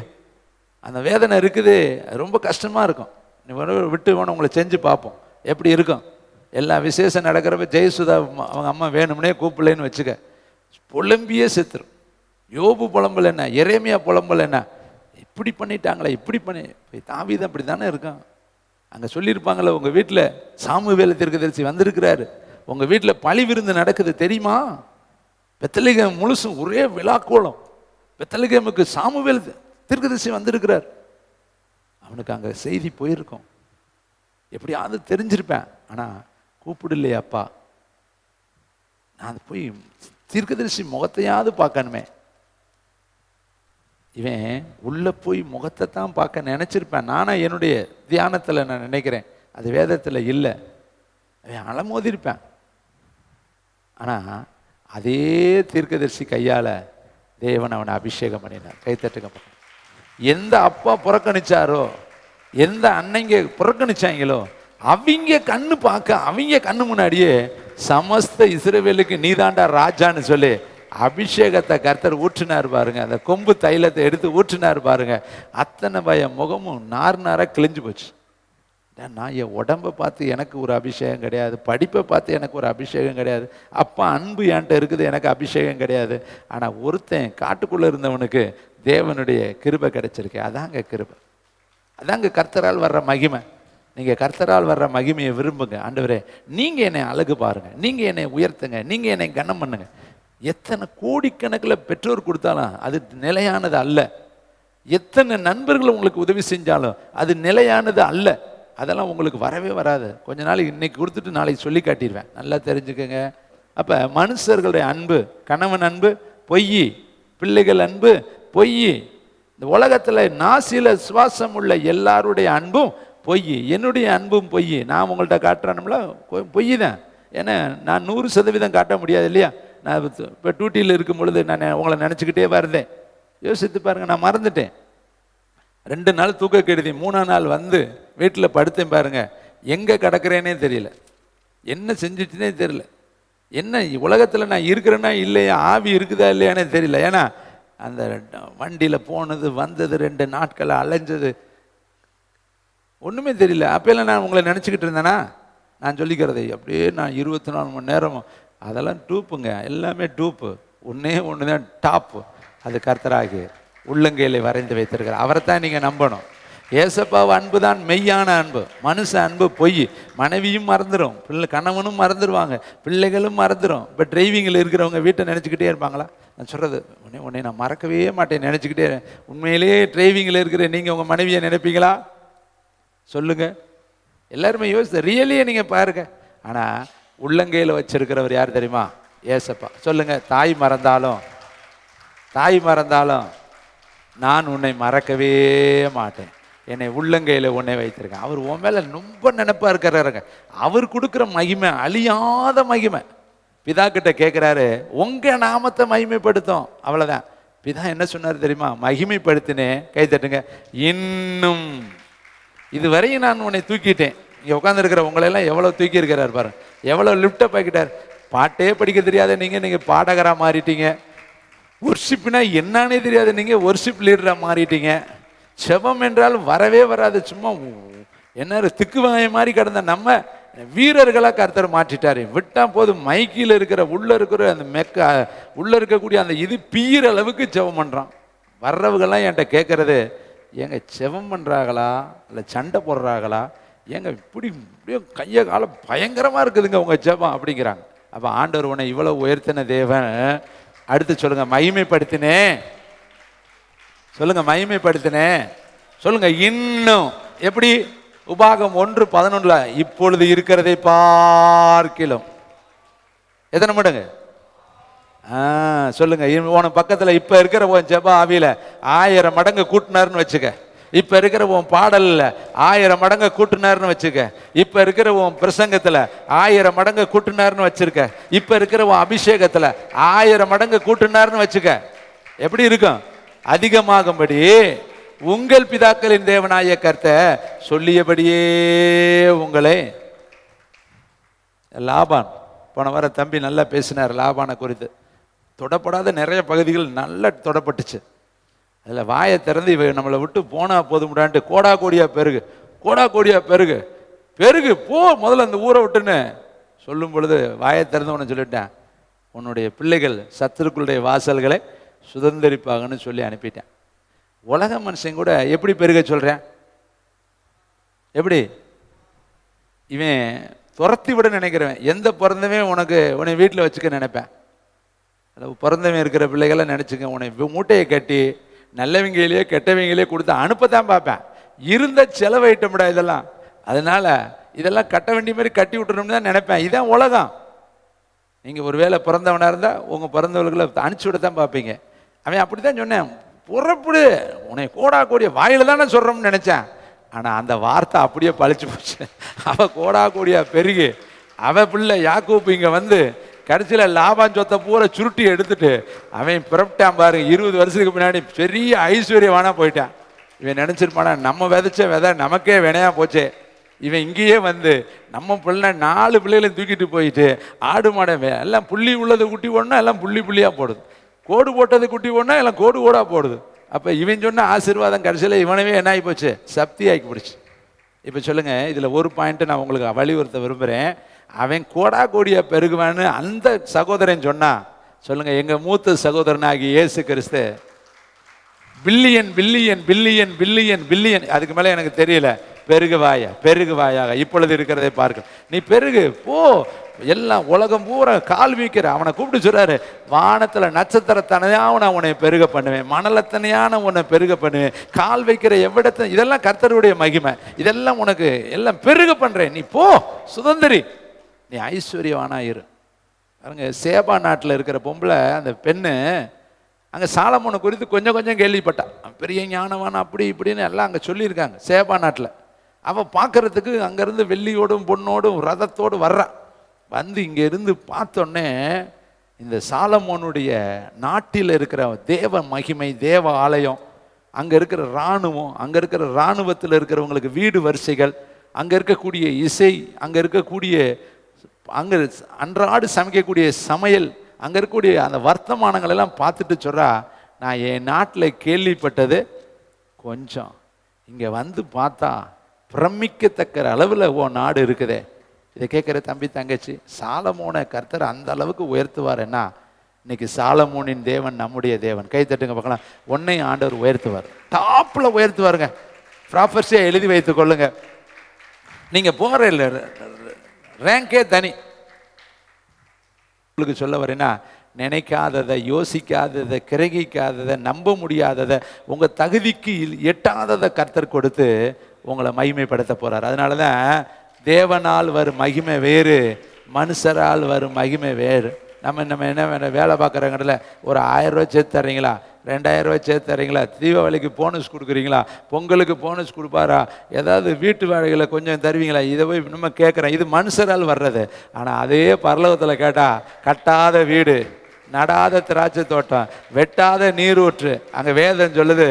அந்த வேதனை இருக்குது, ரொம்ப கஷ்டமாக இருக்கும். நீ விட்டு வேணும் உங்களை செஞ்சு பார்ப்போம் எப்படி இருக்கும். எல்லா விசேஷம் நடக்கிறப்ப ஜெயசுதா அவங்க அம்மா வேணும்னே கூப்பிடலன்னு வச்சுக்க, புலம்பியே செத்துரும். யோபு புலம்பல் என்ன, எரேமியா புலம்பல் என்ன, இப்படி பண்ணிட்டாங்களே, இப்படி பண்ணி. தாவீது அப்படி தானே இருக்கான். அங்கே சொல்லியிருப்பாங்களே, உங்கள் வீட்டில் சாமுவேல் தீர்க்கதரிசி வந்திருக்கிறாரு, உங்கள் வீட்டில் பழி விருந்து நடக்குது தெரியுமா? பெத்லகேம் முழுசும் ஒரே விழாக்கோளம். பெத்லகேமுக்கு சாமுவேல் தீர்க்கதரிசி வந்திருக்கிறார். அவனுக்கு அங்கே செய்தி போயிருக்கும், எப்படியாவது தெரிஞ்சிருப்பேன். ஆனால் கூப்பிடலையாப்பா, நான் போய் தீர்க்கதரிசி முகத்தையாவது பார்க்கணுமே. இவன் உள்ள போய் முகத்தை தான் பார்க்க நினைச்சிருப்பேன். நானா என்னுடைய தியானத்தில் நான் நினைக்கிறேன், அது வேதத்தில் இல்லை. அவன் அலமோதிருப்பேன். ஆனால் அதே தீர்க்கதரிசி கையால் தேவன் அவனை அபிஷேகம் பண்ணினார். கைத்தட்டுங்க. எந்த அப்பா புறக்கணிச்சாரோ, எந்த அன்னைங்க புறக்கணிச்சாங்களோ, அவங்க கண்ணு பார்க்க, அவங்க கண்ணு முன்னாடியே சமஸ்த இஸ்ரவேலுக்கு நீதாண்டா ராஜான்னு சொல்லி அபிஷேகத்தை கர்த்தர் ஊற்றினார் பாருங்க. அந்த கொம்பு தைலத்தை எடுத்து ஊற்றினார் பாருங்க. அத்தனை பய முகமும் நாராக கிழிஞ்சு போச்சு. நான் என் உடம்பை பார்த்து எனக்கு ஒரு அபிஷேகம் கிடையாது, படிப்பை பார்த்து எனக்கு ஒரு அபிஷேகம் கிடையாது, அப்பா அன்பு என்கிட்ட இருக்குது, எனக்கு அபிஷேகம் கிடையாது. ஆனால் ஒருத்தன் காட்டுக்குள்ளே இருந்தவனுக்கு தேவனுடைய கிருபை கிடைச்சிருக்கு. அதாங்க கிருபை, அதாங்க கர்த்தரால் வர்ற மகிமை. நீங்கள் கர்த்தரால் வர்ற மகிமையை விரும்புங்க. ஆண்டவரே, நீங்கள் என்னை அழகு பாருங்க, நீங்கள் என்னை உயர்த்துங்க, நீங்கள் என்னை கனம் பண்ணுங்க. எத்தனை கோடிக்கணக்கில் பெற்றோர் கொடுத்தாலும் அது நிலையானது அல்ல. எத்தனை நண்பர்கள் உங்களுக்கு உதவி செஞ்சாலும் அது நிலையானது அல்ல. அதெல்லாம் உங்களுக்கு வரவே வராது. கொஞ்ச நாளைக்கு இன்னைக்கு கொடுத்துட்டு நாளைக்கு சொல்லி காட்டிடுவேன். நல்லா தெரிஞ்சுக்கோங்க. அப்போ மனுஷர்களுடைய அன்பு, கணவன் அன்பு பொய், பிள்ளைகள் அன்பு பொய், இந்த உலகத்தில் நாசியில் சுவாசம் உள்ள எல்லாருடைய அன்பும் பொய். என்னுடைய அன்பும் பொய். நான் உங்கள்கிட்ட காட்டுறேன்ல பொய் தான். ஏன்னா நான் 100% காட்ட முடியாது இல்லையா. நான் இப்போ டியூட்டியில் இருக்கும் பொழுது நான் உங்களை நினச்சிக்கிட்டே இருந்தேன். யோசித்து பாருங்கள், நான் மறந்துட்டேன். 2 நாள் தூக்க கெடுதி, 3ஆம் நாள் வந்து வீட்டில் படுத்தேன் பாருங்க. எங்கே கிடக்கிறேனே தெரியல, என்ன செஞ்சிட்டுனே தெரியல, என்ன உலகத்தில் நான் இருக்கிறேன்னா இல்லையா, ஆவி இருக்குதா இல்லையானே தெரியல. ஏன்னா அந்த வண்டியில் போனது வந்தது, 2 நாட்கள் அலைஞ்சது, ஒன்றுமே தெரியல. அப்போல்லாம் நான் உங்களை நினச்சிக்கிட்டு இருந்தேனா, நான் சொல்லிக்கிறது அப்படியே நான் 24 மணி நேரம், அதெல்லாம் டூப்புங்க, எல்லாமே டூப்பு. ஒன்று தான் டாப்பு, அது கர்த்தராகி உள்ளங்கையில வரைந்து வைத்திருக்கிறார். அவரைத்தான் நீங்கள் நம்பணும். ஏசப்பாவு அன்பு தான் மெய்யான அன்பு. மனுஷ அன்பு பொய். மனைவியும் மறந்துடும், கணவனும் மறந்துடுவாங்க, பிள்ளைகளும் மறந்துடும். இப்போ டிரைவிங்கில் இருக்கிறவங்க வீட்டை நினச்சிக்கிட்டே இருப்பாங்களா? நான் சொல்கிறது உன்னை நான் மறக்கவே மாட்டேன், நினச்சிக்கிட்டே. உண்மையிலேயே டிரைவிங்கில் இருக்கிற நீங்கள் உங்கள் மனைவியை நினைப்பீங்களா? சொல்லுங்க. எல்லாருமே யோசிச்சு ரியலியே நீங்கள் பாருங்க. ஆனால் உள்ளங்கையில் வச்சிருக்கிறவர் யார் தெரியுமா? ஏசப்பா. சொல்லுங்க. தாய் மறந்தாலும் நான் உன்னை மறக்கவே மாட்டேன், என்னை உள்ளங்கையில் உன்னை வைத்திருக்கேன். அவர் உன் மேலே ரொம்ப நினைப்பா இருக்கிறாருங்க. அவர் கொடுக்குற மகிமை அழியாத மகிமை. பிதா கிட்ட கேட்குறாரு, உங்க நாமத்தை மகிமைப்படுத்தும். அவ்வளோதான். பிதா என்ன சொன்னார் தெரியுமா? மகிமைப்படுத்தினேன். கை தட்டுங்க. இன்னும் இதுவரையும் நான் உன்னை தூக்கிட்டேன். இங்கே உட்காந்துருக்கிற உங்களெல்லாம் எவ்வளோ தூக்கி இருக்கிறார் பாருங்க, எவ்வளோ லிஃப்டப் ஆக்கிட்டார். பாட்டே படிக்க தெரியாத நீங்கள் பாடகராக மாறிட்டீங்க. ஒர்ஷிப்னா என்னன்னே தெரியாது, நீங்கள் ஒர்ஷிப் லீடராக மாறிட்டீங்க. செபம் என்றால் வரவே வராது, சும்மா என்ன திக்குவாய மாதிரி கிடந்த நம்ம வீரர்களாக கர்த்தர் மாற்றிட்டாரு. விட்டா போதும் மைக்கில் இருக்கிற உள்ள இருக்கிற அந்த உள்ள இருக்கக்கூடிய அந்த இது பீற அளவுக்கு செபம் பண்ணுறான். வர்றவங்கெல்லாம் என்கிட்ட கேட்கறது, ஏங்க செபம் பண்ணுறாங்களா இல்லை சண்டை போடுறாங்களா, ஏங்க இப்படியே கையை காலம் பயங்கரமாக இருக்குதுங்க உங்கள் ஜெபம் அப்படிங்கிறாங்க. அப்போ ஆண்டவர் உன்னை இவ்வளோ உயர்த்தின தேவன். அடுத்து சொல்லுங்க, மகிமைப்படுத்தினேன். சொல்லுங்க, மகிமைப்படுத்தினேன். சொல்லுங்க. இன்னும் எப்படி? உபாகம் 1:11 இப்பொழுது இருக்கிறதை பார்க்கிலும் எத்தனை மடங்கு? சொல்லுங்க. உன் பக்கத்தில் இப்போ இருக்கிற உன் ஜெப ஆவியில 1000 மடங்கு கூட்டினார்னு வச்சுக்க. இப்ப இருக்கிற உன் பாடல்ல 1000 மடங்கு கூட்டினார்னு வச்சுக்க. இப்ப இருக்கிற உன் பிரசங்கத்துல 1000 மடங்கு கூட்டினார்னு வச்சிருக்க. இப்ப இருக்கிற உன் அபிஷேகத்துல 1000 மடங்கு கூட்டினார்னு வச்சுக்க. எப்படி இருக்கும்? அதிகமாகும்படி உங்கள் பிதாக்களின் தேவனாய கர்த்தர் சொல்லியபடியே உங்களை. லாபான் போன வார தம்பி நல்லா பேசினார் லாபானை குறித்து. தொடப்படாத நிறைய பகுதிகள் நல்லா தொடப்பட்டுச்சு. அதில் வாயை திறந்து இவ நம்மளை விட்டு போனா போதும்டான்ட்டு கோடா கோடியா பெருகு போ முதல்ல அந்த ஊரை விட்டுன்னு சொல்லும் பொழுது வாயை திறந்து உன்னை சொல்லிட்டேன், உன்னுடைய பிள்ளைகள் சத்துருக்களுடைய வாசல்களை சுதந்திரிப்பாங்கன்னு சொல்லி அனுப்பிட்டேன். உலக மனுஷன் கூட எப்படி பெருக சொல்கிறேன்? எப்படி? இவன் துரத்தி விட நினைக்கிறவன், எந்த பிறந்தவன் உன்னை வீட்டில் வச்சுக்க நினைப்பேன். பிறந்தவன் இருக்கிற பிள்ளைகளை நினச்சிக்க, உன்னை மூட்டையை கட்டி நல்லவங்களையே கெட்டவங்களையே கொடுத்து அனுப்பத்தான் பார்ப்பேன். இருந்த செலவு ஐட்டம்டா இதெல்லாம். அதனால இதெல்லாம் கட்ட வேண்டிய மாதிரி கட்டி விட்டுறோம்னு தான் நினைப்பேன். இதான் உலகம். நீங்கள் ஒரு வேளை பிறந்தவனாக இருந்தால் உங்கள் பிறந்தவர்களை அனுப்பிச்சி விட தான் பார்ப்பீங்க. அவன் அப்படி தான் சொன்னேன், புறப்படு உன்னை கோடா கோடிய வாயில் தானே சொல்கிறோம்னு நினச்சேன். ஆனால் அந்த வார்த்தை அப்படியே பழிச்சு போச்சு. அவள் கோடா கோடியா பெருகி அவள் பிள்ளை யாக்கூப்பு இங்கே வந்து கடைசியில் லாபான் சொத்தை பூரா சுருட்டி எடுத்துட்டு அவன் பிறப்பிட்டான் பாருங்க. 20 வருஷத்துக்கு முன்னாடி பெரிய ஐஸ்வர்யவானா போயிட்டான். இவன் நினச்சிருப்பானா நம்ம விதைச்ச விதை நமக்கே வினையா போச்சே. இவன் இங்கேயே வந்து நம்ம பிள்ளை 4 பிள்ளைகளையும் தூக்கிட்டு போயிட்டு ஆடு மாடை எல்லாம் புள்ளி உள்ளது குட்டி போடனா எல்லாம் புள்ளி புள்ளியாக போடுது, கோடு போட்டது குட்டி போடனா எல்லாம் கோடு கோடாக போடுது. அப்போ இவன் சொன்ன ஆசீர்வாதம் கடைசியில் இவனவே என்ன ஆகி போச்சு, சக்தி ஆகி போடுச்சு. இப்போ சொல்லுங்கள், இதில் ஒரு பாயிண்ட்டு நான் உங்களுக்கு வலியுறுத்த விரும்புகிறேன். அவன் கோடா கோடியா பெருகுவான்னு அந்த சகோதரன் சொன்னா, சொல்லுங்கள், எங்கள் மூத்த சகோதரனாகி இயேசு கிறிஸ்து billion billion billion billion billion, அதுக்கு மேலே எனக்கு தெரியல, பெருகுவாயா பெருகுவாயாக இப்பொழுது இருக்கிறதை பார்க்க நீ பெருகு போ. எல்லாம் உலகம் பூரா கால் வீக்கிற அவனை கூப்பிட்டு சொல்றாரு, வானத்துல நட்சத்திரத்தனையான உன்னை பெருக பண்ணுவேன், மணலத்தனையான உன்னை பெருக பண்ணுவேன், கால் வைக்கிற எவ்விடத்தை, இதெல்லாம் கர்த்தருடைய மகிமை, இதெல்லாம் உனக்கு எல்லாம் பெருக பண்றேன், நீ போ சுதந்திரி, நீ ஐஸ்வர்யவானா இரு. பாருங்க, சேபா நாட்டில் இருக்கிற பொம்பளை அந்த பெண்ணு அங்கே சாலமோனை குறித்து கொஞ்சம் கொஞ்சம் கேள்விப்பட்டான். பெரிய ஞானவான் அப்படி இப்படின்னு எல்லாம் அங்கே சொல்லியிருக்காங்க சேபா நாட்டில். அவள் பார்க்கறதுக்கு அங்கேருந்து வெள்ளியோடும் பொண்ணோடும் ரதத்தோடு வர்றான். வந்து இங்கே இருந்து பார்த்தோன்னே இந்த சாலமோனுடைய நாட்டில் இருக்கிற தேவ மகிமை, தேவ ஆலயம், அங்கே இருக்கிற இராணுவம், அங்கே இருக்கிற இராணுவத்தில் இருக்கிறவங்களுக்கு வீடு வரிசைகள், அங்கே இருக்கக்கூடிய இசை, அங்கே இருக்கக்கூடிய அங்கே அன்றாடு சமைக்கக்கூடிய சமையல், அங்கே இருக்கக்கூடிய அந்த வர்த்தமானங்கள் எல்லாம் பார்த்துட்டு சொல்கிறா, நான் என் நாட்டில் கேள்விப்பட்டது கொஞ்சம், இங்கே வந்து பார்த்தா பிரமிக்கத்தக்க அளவில் ஓ நாடு இருக்குதே. இதை கேட்குற தம்பி தங்கச்சி, சாலமோனை கர்த்தர் அந்த அளவுக்கு உயர்த்துவார்னா, இன்னைக்கு சாலமோனின் தேவன் நம்முடைய தேவன். கை தட்டுங்க பார்க்கலாம். ஒன்னை ஆண்டவர் உயர்த்துவார், டாப்பில் உயர்த்துவாருங்க. ப்ராப்பர்ஸியாக எழுதி வைத்து கொள்ளுங்க. நீங்கள் போகிற இல்லை ரேங்கே தனி. உங்களுக்கு சொல்ல வரேன்னா, நினைக்காததை, யோசிக்காததை, கிரகிக்காததை, நம்ப முடியாததை, உங்கள் தகுதிக்கு எட்டாததை கர்த்தர் கொடுத்து உங்களை மகிமைப்படுத்த போகிறார். அதனால தான் தேவனால் வரும் மகிமை வேறு, மனுஷரால் வரும் மகிமை வேறு. நம்ம என்ன வேலை பார்க்குற இடத்துல ஒரு 1000 ரூபா சேர்த்து தர்றீங்களா, 2000 ரூபா சேர்த்து தர்றீங்களா, தீபாவளிக்கு போனஸ் கொடுக்குறீங்களா, பொங்கலுக்கு போனஸ் கொடுப்பாரா, ஏதாவது வீட்டு வேலைகளை கொஞ்சம் தருவீங்களா, இதை போய் நம்ம கேட்குறோம். இது மனுஷரால் வர்றது. ஆனால் அதே பரலோகத்தில் கேட்டால் கட்டாத வீடு, நடாத திராட்சை தோட்டம், வெட்டாத நீரூற்று. அங்கே வேதம் சொல்லுது,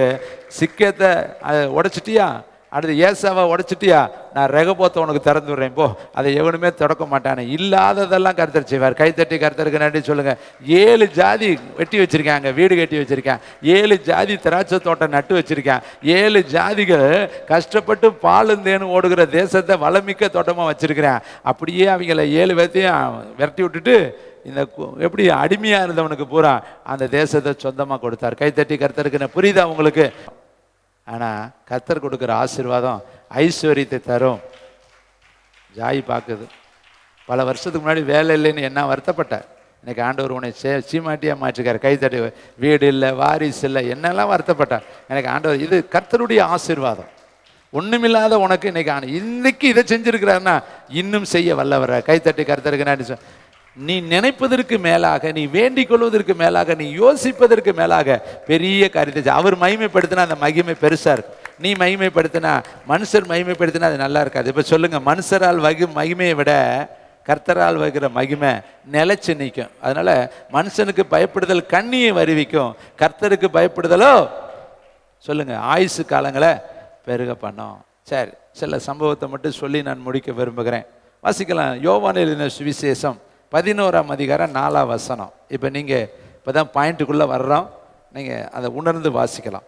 சிக்கத்தை அதை உடைச்சிட்டியா, அடுத்து ஏசாவை உடைச்சிட்டியா, நான் ரெகபோத்தை உனக்கு திறந்து விடுறேன் போ, அதை எவனுமே தொடக்க மாட்டானே. இல்லாததெல்லாம் கர்த்தர் செய்வார். கைத்தட்டி கர்த்தருக்கு நன்றி சொல்லுங்க. 7 ஜாதி வெட்டி வச்சிருக்காங்க, வீடு கட்டி வச்சிருக்கேன், 7 ஜாதி திராட்சை தோட்டம் நட்டு வச்சிருக்கேன், 7 ஜாதிகள் கஷ்டப்பட்டு பாலும் தேனும் ஓடுகிற தேசத்தை வளமிக்க தோட்டமாக வச்சிருக்கிறேன். அப்படியே அவங்கள 7 பேர்த்தையும் விரட்டி விட்டுட்டு இந்த எப்படி அடிமையாக இருந்தவனுக்கு பூரா அந்த தேசத்தை சொந்தமாக கொடுத்தார். கைத்தட்டி கர்த்தருக்கு புரியுதா உங்களுக்கு? ஆனால் கர்த்தர் கொடுக்குற ஆசீர்வாதம் ஐஸ்வர்யத்தை தரும். ஜாய் பார்க்குது. பல வருஷத்துக்கு முன்னாடி வேலை இல்லைன்னு என்ன வருத்தப்பட்டேன். இன்னைக்கு ஆண்டவர் உன்னை சீமாட்டியாக மாற்றிருக்காரு. கைத்தட்டி, வீடு இல்லை, வாரிசு இல்லை, என்னெல்லாம் வருத்தப்பட்டார். எனக்கு ஆண்டவர், இது கர்த்தருடைய ஆசீர்வாதம். ஒன்றுமில்லாத உனக்கு இன்னைக்கு இதை செஞ்சிருக்கிறாருன்னா இன்னும் செய்ய வல்லவர. கைத்தட்டி கர்த்தருக்கு நன்றி. நீ நினைப்பதற்கு மேலாக, நீ வேண்டிக் கொள்வதற்கு மேலாக, நீ யோசிப்பதற்கு மேலாக பெரிய காரியத்தை அவர் மகிமைப்படுத்தினா அந்த மகிமை பெருசா இருக்கும். நீ மகிமைப்படுத்தினா, மனுஷர் மகிமைப்படுத்தினா அது நல்லா இருக்காது. இப்போ சொல்லுங்க, மனுஷரால் மகிமையை விட கர்த்தரால் வைக்கிற மகிமை நிலைச்சு நிற்கும். அதனால மனுஷனுக்கு பயப்படுதல் கண்ணியை வருவிக்கும், கர்த்தருக்கு பயப்படுதலோ சொல்லுங்க ஆயுசு காலங்களை பெருக பண்ணோம். சரி, சில சம்பவத்தை மட்டும் சொல்லி நான் முடிக்க விரும்புகிறேன். வாசிக்கலாம். யோவான் எழுதின சுவிசேஷம் 11ஆம் அதிகாரம் 4ஆம் வசனம். இப்போ நீங்கள் இப்போ தான் பாயிண்ட்டுக்குள்ளே வர்றோம், நீங்கள் அதை உணர்ந்து வாசிக்கலாம்.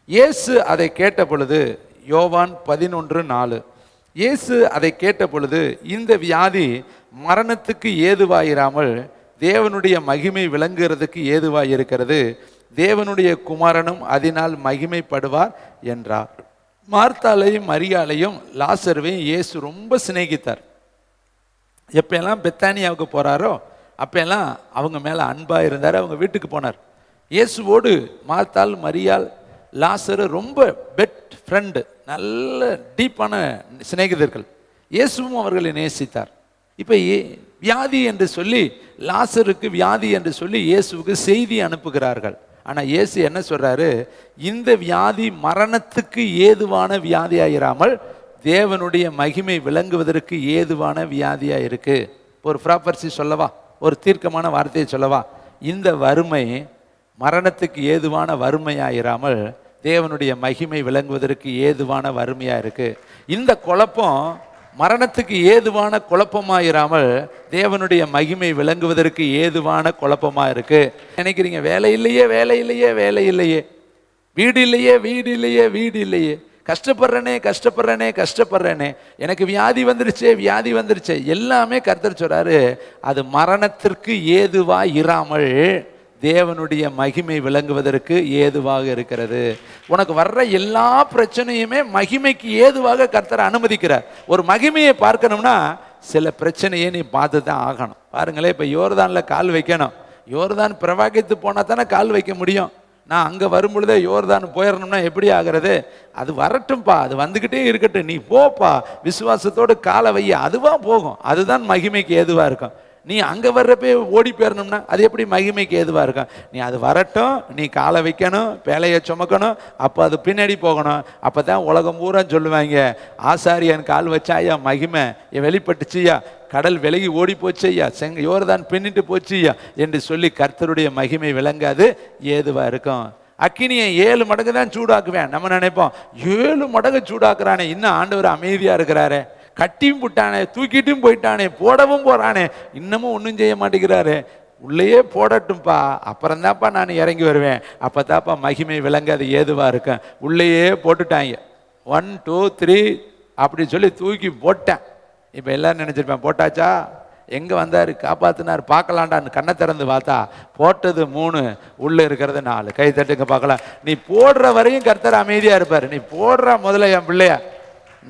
இயேசு அதை கேட்ட பொழுது, யோவான் 11:4, இயேசு அதை கேட்ட பொழுது, இந்த வியாதி மரணத்துக்கு ஏதுவாயிராமல் தேவனுடைய மகிமை விளங்குகிறதுக்கு ஏதுவாயிருக்கிறது, தேவனுடைய குமாரனும் அதனால் மகிமைப்படுவார் என்றார். மார்த்தாளையும் மரியாளையும் லாசருவையும் இயேசு ரொம்ப சிநேகித்தார். எப்பெல்லாம் பெத்தானியாவுக்கு போகிறாரோ அப்பெல்லாம் அவங்க மேலே அன்பாக இருந்தார். அவங்க வீட்டுக்கு போனார். இயேசுவோடு மார்த்தாள், மரியாள், லாசரு ரொம்ப பெஸ்ட் ஃப்ரெண்டு, நல்ல டீப்பான சிநேகிதர்கள். இயேசுவும் அவர்களை நேசித்தார். இப்போ வியாதி என்று சொல்லி, லாசருக்கு வியாதி என்று சொல்லி இயேசுவுக்கு செய்தி அனுப்புகிறார்கள். ஆனால் இயேசு என்ன சொல்றாரு? இந்த வியாதி மரணத்துக்கு ஏதுவான வியாதியாயிராமல் தேவனுடைய மகிமை விளங்குவதற்கு ஏதுவான வியாதியா இருக்கு. ஒரு ப்ராப்பர்சி சொல்லவா, ஒரு தீர்க்கமான வார்த்தையை சொல்லவா? இந்த வறுமை மரணத்துக்கு ஏதுவான வறுமையாயிராமல் தேவனுடைய மகிமை விளங்குவதற்கு ஏதுவான வறுமையா இருக்கு. இந்த குழப்பம் மரணத்துக்கு ஏதுவான குழப்பமாயிராமல் தேவனுடைய மகிமை விளங்குவதற்கு ஏதுவான குழப்பமா இருக்கு. நினைக்கிறீங்க, வேலை இல்லையே, வேலை இல்லையே, வேலை இல்லையே, வீடு இல்லையே, வீடு இல்லையே, வீடு இல்லையே, கஷ்டப்படுறேனே, கஷ்டப்படுறேனே, கஷ்டப்படுறேனே, எனக்கு வியாதி வந்துருச்சே, வியாதி வந்துருச்சே. எல்லாமே கர்த்தர் சொல்றாரு, அது மரணத்திற்கு ஏதுவா இராமல் தேவனுடைய மகிமை விளங்குவதற்கு ஏதுவாக இருக்கிறது. உனக்கு வர்ற எல்லா பிரச்சனையுமே மகிமைக்கு ஏதுவாக கர்த்தர் அனுமதிக்கிறார். ஒரு மகிமையை பார்க்கணும்னா சில பிரச்சனையை நீ பார்த்து தான் ஆகணும். பாருங்களேன், இப்போ யோர்தானில் கால் வைக்கணும். யோர்தான் பிரவாகித்து போனால் தானே கால் வைக்க முடியும். நான் அங்கே வரும்பொழுதே யோர்தான் போயிடணும்னா எப்படி ஆகிறது? அது வரட்டும்பா, அது வந்துக்கிட்டே இருக்கட்டும், நீ போப்பா, விசுவாசத்தோடு காலை வைய, அதுவாக போகும். அதுதான் மகிமைக்கு ஏதுவாக இருக்கும். நீ அங்கே வர்றப்பே ஓடி போயிடணும்னா அது எப்படி மகிமைக்கு ஏதுவாக இருக்கும்? நீ அது வரட்டும், நீ காலை வைக்கணும், வேலையை சுமக்கணும், அப்போ அது பின்னாடி போகணும். அப்போ தான் உலகம் பூரா சொல்லுவாங்க, ஆசாரியன் கால் வச்சாயா மகிமை வெளிப்பட்டுச்சியா, கடல் விலகி ஓடி போச்சையா, யோர்தான் பின்னிட்டு போச்சுயா என்று சொல்லி கர்த்தருடைய மகிமை விளங்காது ஏதுவாக இருக்கும். அக்கினியை 7 மடங்கு தான் சூடாக்குவேன். நம்ம நினைப்போம் 7 மடங்கு சூடாக்குறானே, இன்னும் ஆண்டவர் அமைதியாக இருக்கிறாரே, கட்டியும் போட்டானே, தூக்கிட்டும் போயிட்டானே, போடவும் போறானே, இன்னமும் ஒன்றும் செய்ய மாட்டேங்கிறாரு. உள்ளேயே போடட்டும்பா, அப்புறம்தான்ப்பா நான் இறங்கி வருவேன், அப்போதாப்பா மகிமை விளங்காது ஏதுவாக இருக்கேன். உள்ளேயே போட்டுட்டாங்க. 1 2 3 அப்படி சொல்லி தூக்கி போட்டேன். இப்போ எல்லாரும் நினச்சிருப்பேன், போட்டாச்சா, எங்கே வந்தார், காப்பாற்றினார், பார்க்கலான்டான்னு கண்ணை திறந்து பார்த்தா போட்டது 3, உள்ளே இருக்கிறது 4. கை தட்டுங்க பார்க்கலாம். நீ போடுற வரையும் கர்த்தர் அமைதியாக இருப்பார். நீ போடுற முதல்ல என் பிள்ளையா,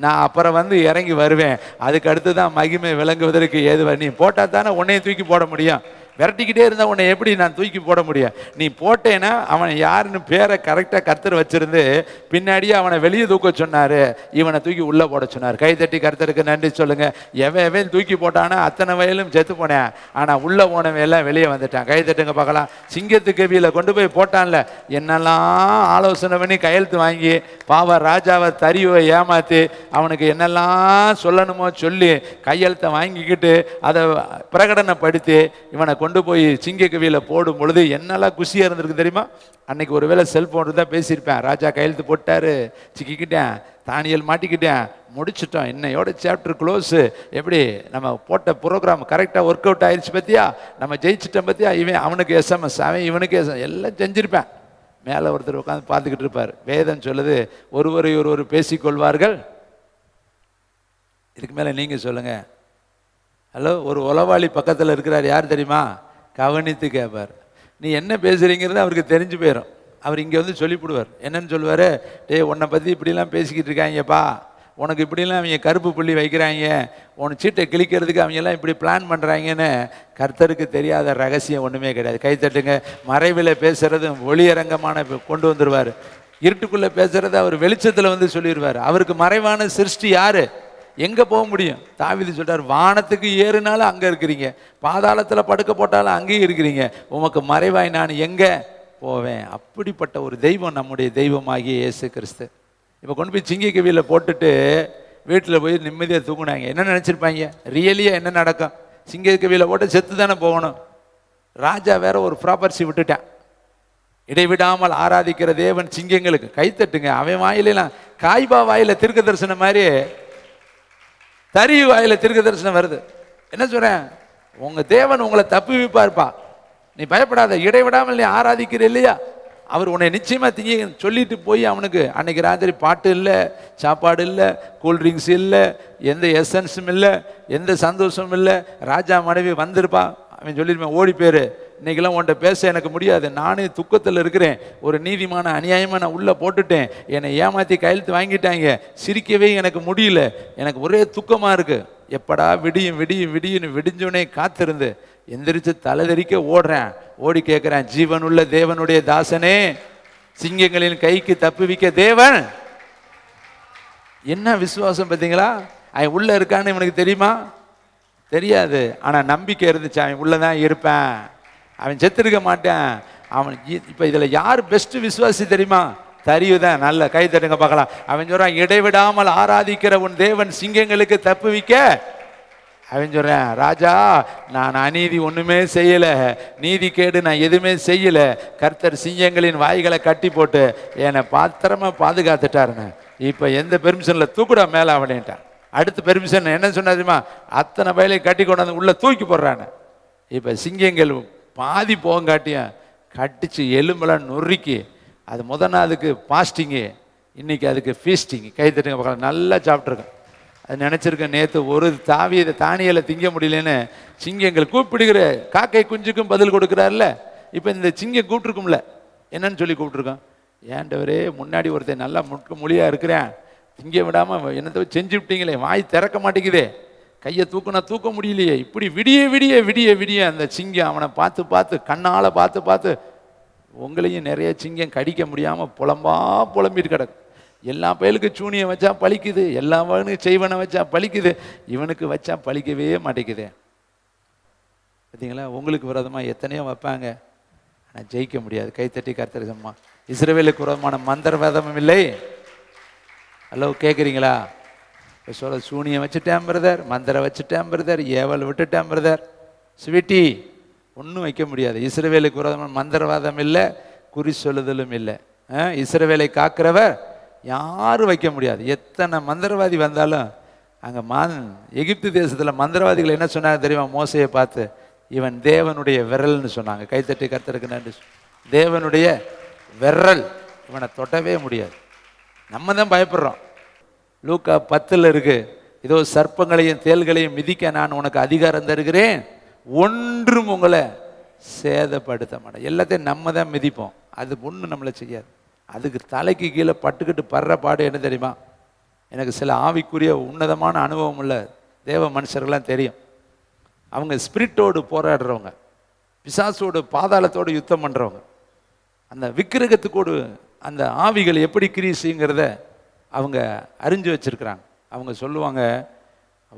நான் அப்புறம் இறங்கி வருவேன், அதுக்கு அடுத்து தான் மகிமை விளங்குவதற்கு ஏதுவா. நீ போட்டால் தானே உன்னையும் தூக்கி போட முடியும். விரட்டிக்கிட்டே இருந்தால் உன்னை எப்படி நான் தூக்கி போட முடியும்? நீ போட்டேன்னா அவன் யாருன்னு பேரை கரெக்டாக கர்த்தர் வச்சிருந்து பின்னாடியே அவனை வெளியே தூக்க சொன்னார், இவனை தூக்கி உள்ளே போட சொன்னார். கைத்தட்டி கர்த்தருக்கு நன்றி சொல்லுங்க. எவன் தூக்கி போட்டானா அத்தனை வயலும் செத்து போனேன், ஆனால் உள்ளே போனவன் எல்லாம் வெளியே வந்துட்டான். கைத்தட்டுங்க பார்க்கலாம். சிங்கத்து கவியில் கொண்டு போய் போட்டான்ல, என்னெல்லாம் ஆலோசனை பண்ணி கையெழுத்து வாங்கி பாவ ராஜாவை தறிவை ஏமாற்றி அவனுக்கு என்னெல்லாம் சொல்லணுமோ சொல்லி கையெழுத்தை வாங்கிக்கிட்டு அதை பிரகடனப்படுத்தி இவனை கொண்டு போய் சிங்க கவியில் போடும் பொழுது என்னெல்லாம் குஷியாக இருந்திருக்கு தெரியுமா? அன்னைக்கு ஒருவேளை செல்போன் இருந்தால் பேசியிருப்பேன், ராஜா கையெழுத்து போட்டாரு, சிக்கிக்கிட்டேன், தானியல் மாட்டிக்கிட்டேன், முடிச்சிட்டோம், இன்னையோட சாப்டர் க்ளோஸு. எப்படி நம்ம போட்ட ப்ரோக்ராம் கரெக்டாக ஒர்க் அவுட் ஆயிடுச்சு பற்றியா, நம்ம ஜெயிச்சிட்டோம் பற்றியா, இவன் அவனுக்கு எஸ்எம்எஸ், அவன் இவனுக்கு எஸ்எம்எஸ், எல்லாம் செஞ்சிருப்பேன். மேலே ஒருத்தர் உட்காந்து பார்த்துக்கிட்டு இருப்பார். வேதம் சொல்லுது, ஒருவரை ஒருவர் பேசிக்கொள்வார்கள். இதுக்கு மேலே நீங்கள் சொல்லுங்கள். ஹலோ, ஒரு உளவாளி பக்கத்தில் இருக்கிறார், யார் தெரியுமா? கவனித்து கேட்பார். நீ என்ன பேசுகிறீங்கிறது அவருக்கு தெரிஞ்சு போயிடும். அவர் இங்கே சொல்லிவிடுவார். என்னன்னு சொல்லுவார்? உன்னை பற்றி இப்படிலாம் பேசிக்கிட்டு இருக்காங்கப்பா, உனக்கு இப்படிலாம் அவங்க கருப்பு புள்ளி வைக்கிறாங்க, உன் சீட்டை கிழிக்கிறதுக்கு அவங்கெல்லாம் இப்படி பிளான் பண்ணுறாங்கன்னு. கர்த்தருக்கு தெரியாத ரகசியம் ஒன்றுமே கிடையாது. கைத்தட்டுங்க. மறைவில் பேசுறது ஒளியரங்கமான கொண்டு வந்துடுவார். இருட்டுக்குள்ளே பேசுகிறத அவர் வெளிச்சத்தில் சொல்லிடுவார். அவருக்கு மறைவான சிருஷ்டி யார்? எங்கே போக முடியும்? தாவீது சொல்றார், வானத்துக்கு ஏறுனாலும் அங்கே இருக்கிறீங்க, பாதாளத்தில் படுக்க போட்டாலும் அங்கேயும் இருக்கிறீங்க, உமக்கு மறைவாய் நான் எங்கே போவேன்? அப்படிப்பட்ட ஒரு தெய்வம் நம்முடைய தெய்வமாகிய இயேசு கிறிஸ்து. இப்போ கொண்டு போய் சிங்க கவியில் போட்டுட்டு வீட்டில் போய் நிம்மதியாக தூங்குனாங்க. என்ன நினச்சிருப்பாங்க? ரியலியாக என்ன நடக்கும்? சிங்க கவியில் போட்டு செத்து தானே போகணும். ராஜா வேற ஒரு ப்ராப்பர்சி விட்டுட்டான். இடைவிடாமல் ஆராதிக்கிற தேவன் சிங்கங்களுக்கு. கைத்தட்டுங்க. அவன் வாயிலாம் காய்பா வாயில தீர்க்க தரிசனம் மாதிரி தறி வாயில தீர்க்க தரிசனம் வருது. என்ன சொல்றேன்? உங்க தேவன் உங்களை தப்பி வைப்பார்ப்பா, நீ பயப்படாத, இடைவிடாமல் நீ ஆராதிக்கிற இல்லையா, அவர் உன்னை நிச்சயமா திங்க சொல்லிட்டு போய் அவனுக்கு அன்னைக்கு ராத்திரி பாட்டு இல்லை, சாப்பாடு இல்லை, கூல்ட்ரிங்க்ஸ் இல்லை, எந்த எசன்ஸும் இல்லை, எந்த சந்தோஷமும் இல்லை. ராஜா மனைவி வந்திருப்பா, அவன் சொல்லியிருப்பேன், ஓடி பேரு, இன்னைக்கெல்லாம் உன்ட்ட பேச எனக்கு முடியாது, நானே துக்கத்தில் இருக்கிறேன், ஒரு நீதிமான அநியாயமாக நான் உள்ளே போட்டுட்டேன், என்னை ஏமாற்றி கையெழுத்து வாங்கிட்டாங்க, சிரிக்கவே எனக்கு முடியல, எனக்கு ஒரே துக்கமாக இருக்குது, எப்படா விடியும் விடியும் விடியும் விடிஞ்சோடனே காத்திருந்து எந்திரிச்சு தலைதறிக்க ஓடுறேன். ஓடி கேட்குறேன், ஜீவனுள்ள தேவனுடைய தாசனே, சிங்கங்களின் கைக்கு தப்புவிக்க தேவன். என்ன விசுவாசம் பார்த்தீங்களா? அவன் உள்ள இருக்கான்னு இவனுக்கு தெரியுமா? தெரியாது. ஆனா நம்பிக்கை இருந்துச்சு, அவன் உள்ளதான் இருப்பேன், அவன் செத்துருக்க மாட்டான். அவன் இப்ப இதுல யார் பெஸ்ட் விசுவாசி தெரியுமா? தரியுதான். நல்ல கை தட்டுங்க பார்க்கலாம். அவன் சொல்றான், இடைவிடாமல் ஆராதிக்கிற உன் தேவன் சிங்கங்களுக்கு தப்புவிக்க. அவன் சொல்றேன், ராஜா நான் அநீதி ஒண்ணுமே செய்யல, நீதி கேடு நான் எதுவுமே செய்யல, கர்த்தர் சிங்கங்களின் வாய்களை கட்டி போட்டு என்னை பாத்திரமா பாதுகாத்துட்டாருன்னு. இப்ப எந்த பெர்மிஷன்ல தூக்குடா மேல அவனேன்ட்டான். அடுத்த பெர்மிஷன் என்ன சொன்னாதுமா? அத்தனை வயலை கட்டி கொண்டாந்து உள்ள தூக்கி போடுறான்னு. இப்ப சிங்கங்கள் பாதி போங்காட்டியும் கட்டிச்சு எலும்பெல்லாம் நொறுக்கி, அது முதல் நாளுக்கு பாஸ்டிங்கு, இன்னைக்கு அதுக்கு ஃபீஸ்டிங்கு. கை தட்டுங்க பார்க்கலாம். நல்லா சாப்பிட்ருக்கேன். அது நினச்சிருக்கேன், நேற்று ஒரு தானியலை திங்க முடியலன்னு சிங்கங்கள் கூப்பிடுகிற காக்கை குஞ்சுக்கும் பதில் கொடுக்குறாருல்ல. இப்போ இந்த சிங்கம் கூப்பிட்டுருக்கும்ல, என்னன்னு சொல்லி கூப்பிட்டுருக்கோம்? ஏண்டவரே, முன்னாடி ஒருத்தர் நல்லா மொழியாக இருக்கிறேன், திங்க விடாமல் என்னத்தை செஞ்சு விட்டீங்களே, வாய் திறக்க மாட்டேங்குதே, கையை தூக்குனா தூக்க முடியலையே, இப்படி விடிய விடிய விடிய விடிய அந்த சிங்கம் அவனை பார்த்து பார்த்து கண்ணால் பார்த்து பார்த்து, உங்களையும் நிறைய சிங்கம் கடிக்க முடியாமல் புலம்பிட்டு கிடக்கு. எல்லா பயலுக்கு சூனியம் வச்சா பழிக்குது, எல்லா செய்வனை வச்சா பழிக்குது, இவனுக்கு வச்சா பழிக்கவே மாட்டேங்குது. பார்த்தீங்களா? உங்களுக்கு விரோதமாக எத்தனையோ வைப்பாங்க, ஆனால் ஜெயிக்க முடியாது. கைத்தட்டி கர்த்தர் சம்மா. இஸ்ரவேலுக்கு விரோதமான மந்திரவாதமும் இல்லை. ஹலோ, கேட்குறீங்களா? சொல்ல, சூனியம் வச்சுட்டேன் பிரதர், மந்திரம் வச்சுட்டேன் பிரதர், ஏவல் விட்டுட்டேன் பிரதர், ஸ்வீட்டி ஒன்றும் வைக்க முடியாது. இஸ்ரவேலுக்கு விரோதமான மந்திரவாதம் இல்லை, குறி சொல்லுதலும் இல்லை. இஸ்ரவேலை காக்கிறவர் யாரும் வைக்க முடியாது. எத்தனை மந்திரவாதி வந்தாலும் அங்கே எகிப்து தேசத்தில் மந்திரவாதிகள் என்ன சொன்னாங்க தெரியுமா? மோசையை பார்த்து, இவன் தேவனுடைய விரல்னு சொன்னாங்க. கைத்தட்டி கர்த்தருக்கு நன்றி. தேவனுடைய விரல், இவனை தொட்டவே முடியாது. நம்ம தான் பயப்படுறோம். லூக்கா 10 இருக்கு, இதோ சர்ப்பங்களையும் தேள்களையும் மிதிக்க நான் உனக்கு அதிகாரம் தருகிறேன், ஒன்றும் உங்களை சேதப்படுத்த மாட்டேன். எல்லாத்தையும் நம்ம தான் மிதிப்போம், அது ஒன்றும் நம்மளை செய்யாது. அதுக்கு தலைக்கு கீழே பட்டுக்கிட்டு படுற பாடு என்ன தெரியுமா? எனக்கு சில ஆவிக்குரிய உன்னதமான அனுபவம் உள்ள தேவ மனுஷர்கள்லாம் தெரியும். அவங்க ஸ்பிரிட்டோடு போராடுறவங்க, பிசாசோடு பாதாளத்தோடு யுத்தம் பண்ணுறவங்க, அந்த விக்கிரகத்துக்கோடு அந்த ஆவிகள் எப்படி கிரீஸுங்கிறத அவங்க அறிஞ்சு வச்சிருக்கிறாங்க. அவங்க சொல்லுவாங்க,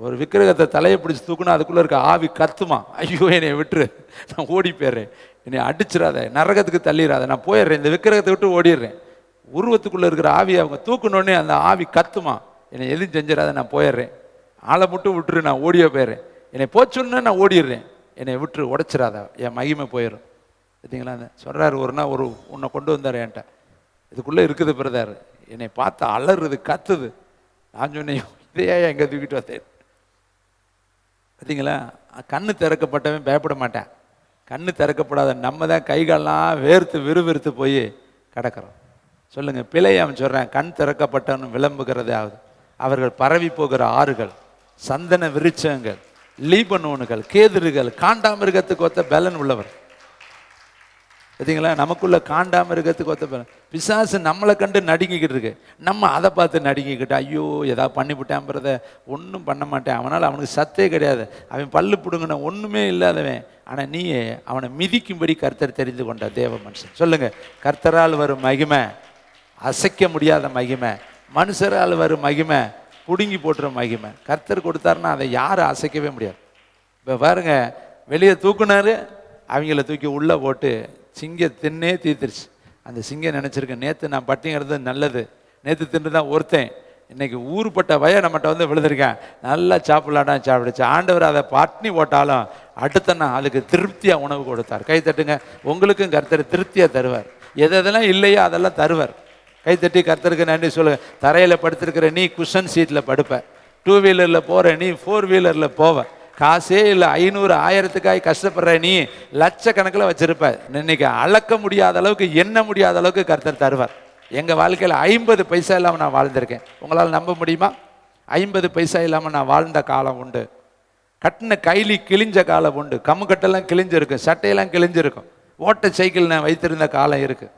ஒரு விக்கிரகத்தை தலையை பிடிச்சி தூக்குனா அதுக்குள்ளே இருக்க ஆவி கத்துமா, ஐயோ என்னை விட்டுரு, நான் ஓடி போயிடுறேன், என்னை அடிச்சிடாத, நரகத்துக்கு தள்ளிடாத, நான் போயிடுறேன், இந்த விக்கிரகத்தை விட்டு ஓடிடுறேன். உருவத்துக்குள்ளே இருக்கிற ஆவியை அவங்க தூக்கணுன்னே அந்த ஆவி கத்துமா, என்னை எதுவும் செஞ்சிடாத, நான் போயிடுறேன், ஆளை மட்டும் விட்டுரு, நான் ஓடியே போயிடுறேன், என்னை போச்சுன்னு நான் ஓடிடுறேன், என்னை விட்டுரு, உடைச்சிடாத, என் மகிமை போயிடும். பார்த்தீங்களா? சொல்கிறாரு, ஒரு நாள் உன்னை கொண்டு வந்தார் என்கிட்ட, இதுக்குள்ளே இருக்குது பிரதர், என்னை பார்த்து அலறுது, கத்துது. நான் சொன்னேன், இதையா எங்கே தூக்கிட்டு வந்தேன். பார்த்தீங்களா? கண்ணு திறக்கப்பட்டவன் பயப்பட மாட்டேன். கண்ணு திறக்கப்படாத நம்ம தான் கைகாலெலாம் வேர்த்து விறுவிறுத்து போய் கிடக்கிறோம். சொல்லுங்கள், பிழை அவன் சொல்கிறேன், கண் திறக்கப்பட்டவன் விளம்புகிறதே ஆகுது. அவர்கள் பரவி போகிற ஆறுகள், சந்தன விருட்சங்கள், லீபனோனுகள், கேதுருகள், காண்டாமிருகத்துக்கு ஒத்த பலன் உள்ளவர். பார்த்தீங்களா? நமக்குள்ள காண்டாமிருகத்துக்கு ஒத்த பலன். பிசாசு நம்மளை கண்டு நடுங்கிக்கிட்டு இருக்கு, நம்ம அதை பார்த்து நடுங்கிக்கிட்டு, ஐயோ ஏதாவது பண்ணிவிட்டான்றத, ஒன்றும் பண்ண மாட்டேன், அவனால் அவனுக்கு சத்தே கிடையாது, அவன் பல்லு பிடுங்கின ஒன்றுமே இல்லாதவன், ஆனால் நீயே அவனை மிதிக்கும்படி கர்த்தர் தெரிந்து கொண்ட தேவ மனுஷன். சொல்லுங்க, கர்த்தரால் வரும் மகிமை அசைக்க முடியாத மகிமை, மனுஷரால் வரும் மகிமை புடுங்கி போட்டுற மகிமை. கர்த்தர் கொடுத்தாருன்னா அதை யாரும் அசைக்கவே முடியாது. இப்போ பாருங்க, வெளியே தூக்குனாரு, அவங்கள தூக்கி உள்ளே போட்டு சிங்கம் தின்னே தீர்த்துருச்சு. அந்த சிங்கம் நினச்சிருக்கேன், நேற்று நான் பட்டிங்கிறது நல்லது, நேற்று தின்று தான் ஒருத்தன், இன்னைக்கு ஊருப்பட்ட வய நம்மகிட்ட வந்து விழுந்திருக்கேன், நல்லா சாப்பிடலாடான்னு சாப்பிடுச்சு. ஆண்டவர் அதை பட்னி போட்டாலும் அடுத்த நான் அதுக்கு திருப்தியாக உணவு கொடுத்தார். கை தட்டுங்க, உங்களுக்கும் கர்த்தர் திருப்தியாக தருவார். எதெல்லாம் இல்லையோ அதெல்லாம் தருவார். கைத்தட்டி கர்த்தருக்கு நன்றி சொல்லுங்க. தரையில் படுத்திருக்கிற நீ குஷன் சீட்டில் படுப்ப, 2 வீலரில் போகிற நீ 4 வீலரில் போவ, காசே இல்லை 500 1000த்துக்காய் கஷ்டப்படுற நீ லட்சக்கணக்கில் வச்சிருப்ப. இன்னைக்கு அளக்க முடியாத அளவுக்கு, எண்ண முடியாத அளவுக்கு கர்த்தர் தருவார். எங்கள் வாழ்க்கையில் 50 பைசா இல்லாமல் நான் வாழ்ந்திருக்கேன். உங்களால் நம்ப முடியுமா? 50 பைசா இல்லாமல் நான் வாழ்ந்த காலம் உண்டு. கட்டின கைலி கிழிஞ்ச காலம் உண்டு. கம்முக்கட்டெல்லாம் கிழிஞ்சிருக்கும், சட்டையெல்லாம் கிழிஞ்சிருக்கும். ஓட்ட சைக்கிள் நான் வைத்திருந்த காலம் இருக்குது.